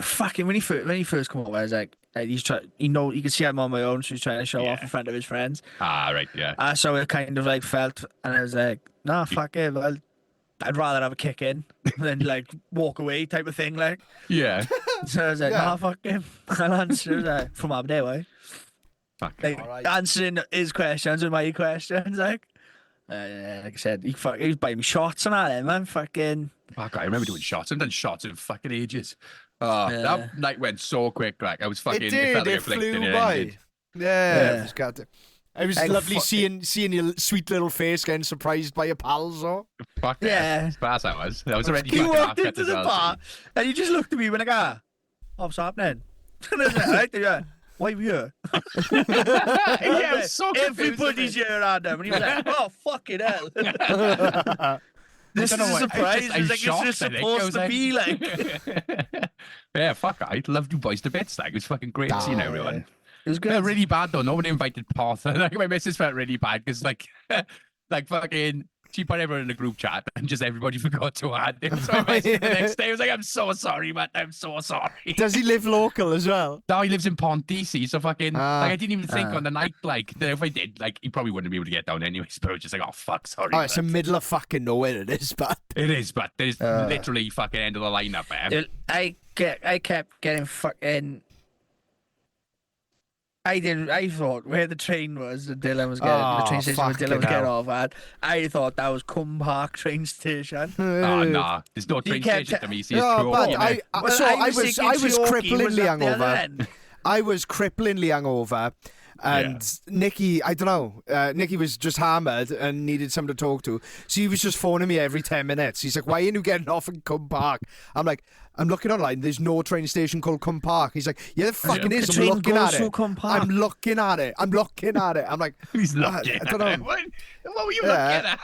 fucking when he first come over, I was like, he's trying, you could see I'm on my own, so he's trying to show off Yeah. in front of his friends. Right, yeah. So it kind of like felt, and I was like, nah, fuck it, well, I'd rather have a kick in than like walk away type of thing, like. Yeah. So I was like, Yeah. nah, fuck him. I'll answer like, from Aberdeen, way. Fuck. Like, Alright. answering his questions and my questions, like. Like I said, he was buying me shots and all that, man. Fucking. Fuck, I remember doing shots. I've done shots in fucking ages. That night went so quick. Like, I was fucking. It did. felt like It a flick and flew it by. ended. Yeah. Yeah. It was goddamn. It was Like, lovely fuck- seeing your sweet little face getting surprised by your pals, or Fuck Yeah. As fast that was. That was already He fucking walked half cut into as the well, bar and he just looked at me when I go, what's happening? And I was like, right, yeah. Why are we here? Yeah, it was so confused, Everybody's wasn't here, Adam. And he was like, oh, fucking hell. This don't is know a what- I surprise. was It's like, shocked, it's just I think. I supposed was to be like. Yeah, fuck, I loved you boys to bits. Like, it was fucking great seeing Oh, everyone. It was Felt good. really bad though. No one invited Partha. Like, my missus felt really bad because, like, fucking, she put everyone in a group chat and just everybody forgot to add him. So I messaged the next day. I was like, I'm so sorry, man. I'm so sorry. does he live local as well? Now he lives in Pontycy, so fucking, Ah. like, I didn't even think on the night, like, that if I did, like, he probably wouldn't be able to get down anyways. But I was just like, oh, fuck, sorry. Oh, it's the man. middle of fucking nowhere. It is, but It is, but there's literally fucking end of the lineup, man. I kept getting fucking. I thought where the train was that Dylan was getting, the train Oh, station where Dylan fucking was getting hell. off at. I thought that was Cum Park train station. Oh, nah. There's no train kept- station to me. See, it's No, true. but you know. I was thinking cripplingly Treorchy was at the other hungover. end. I was cripplingly hungover. And Nicky, I don't know, Nicky was just hammered and needed someone to talk to. So he was just phoning me every 10 minutes. He's like, why ain't you getting off in Cum Park? I'm like, I'm looking online. There's no train station called Cum Park. He's like, yeah, there fucking Yeah. is. The I'm train looking goes at through it. Cum Park. I'm looking at it. I'm like, He's looking. I don't know. What were you Yeah. looking at?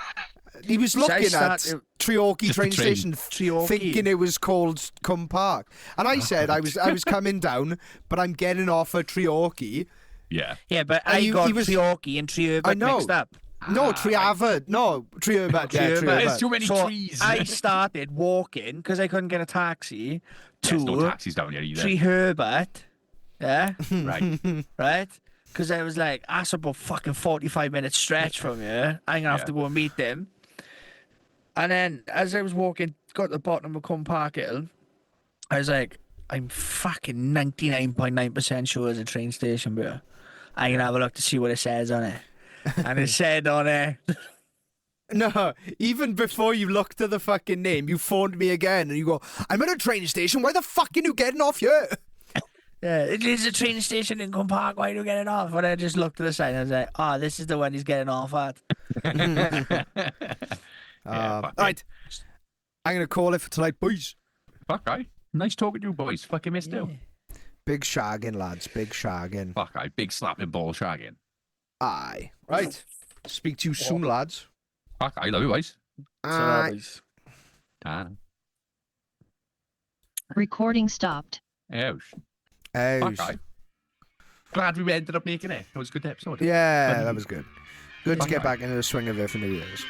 He was So I looking at started- Treorchy Just the train train. station, Treorchy. thinking it was called Cum Park. And I said I was coming down, but I'm getting off at Treorchy. Yeah. Yeah, but And I he got was- Treorchy and I Treherbert know. mixed up. No, Treherbert. No, Treherbert. Yeah, Treherbert. There's Treherbert. too many So trees. I started walking because I couldn't get a taxi to There's no taxis down here either. Treherbert, Yeah, Right. right. Because I was like, that's about fucking 45-minute stretch from here. I'm gonna have Yeah. to go and meet them. And then as I was walking, got to the bottom of Cumb Park Hill, I was like, I'm fucking 99.9% sure there's a train station, bro. I'm gonna have a look to see what it says on it. And it said on it, No, even before you looked at the fucking name, you phoned me again and you go, I'm at a train station. Why the fuck are you getting off here? yeah, it is a train station in Cumb Park. Why are you getting off? And I just looked at the sign and I was like, oh, this is the one he's getting off at. Fuck it. Right. I'm going to call it for tonight, boys. Fuck, aye. Nice talking to you boys. Fucking missed you. Big shagging, lads. Big shagging. Fuck, aye. Big slapping ball shagging. Aye. Right. Speak to you soon, lads. Fuck, I love you boys. Aye. Ta. Recording stopped. Ouch. Ouch. Fuck, aye. Glad we ended up making it. It was a good episode. Yeah, that was good. Good to Fuck get aye. back into the swing of it for New Year's.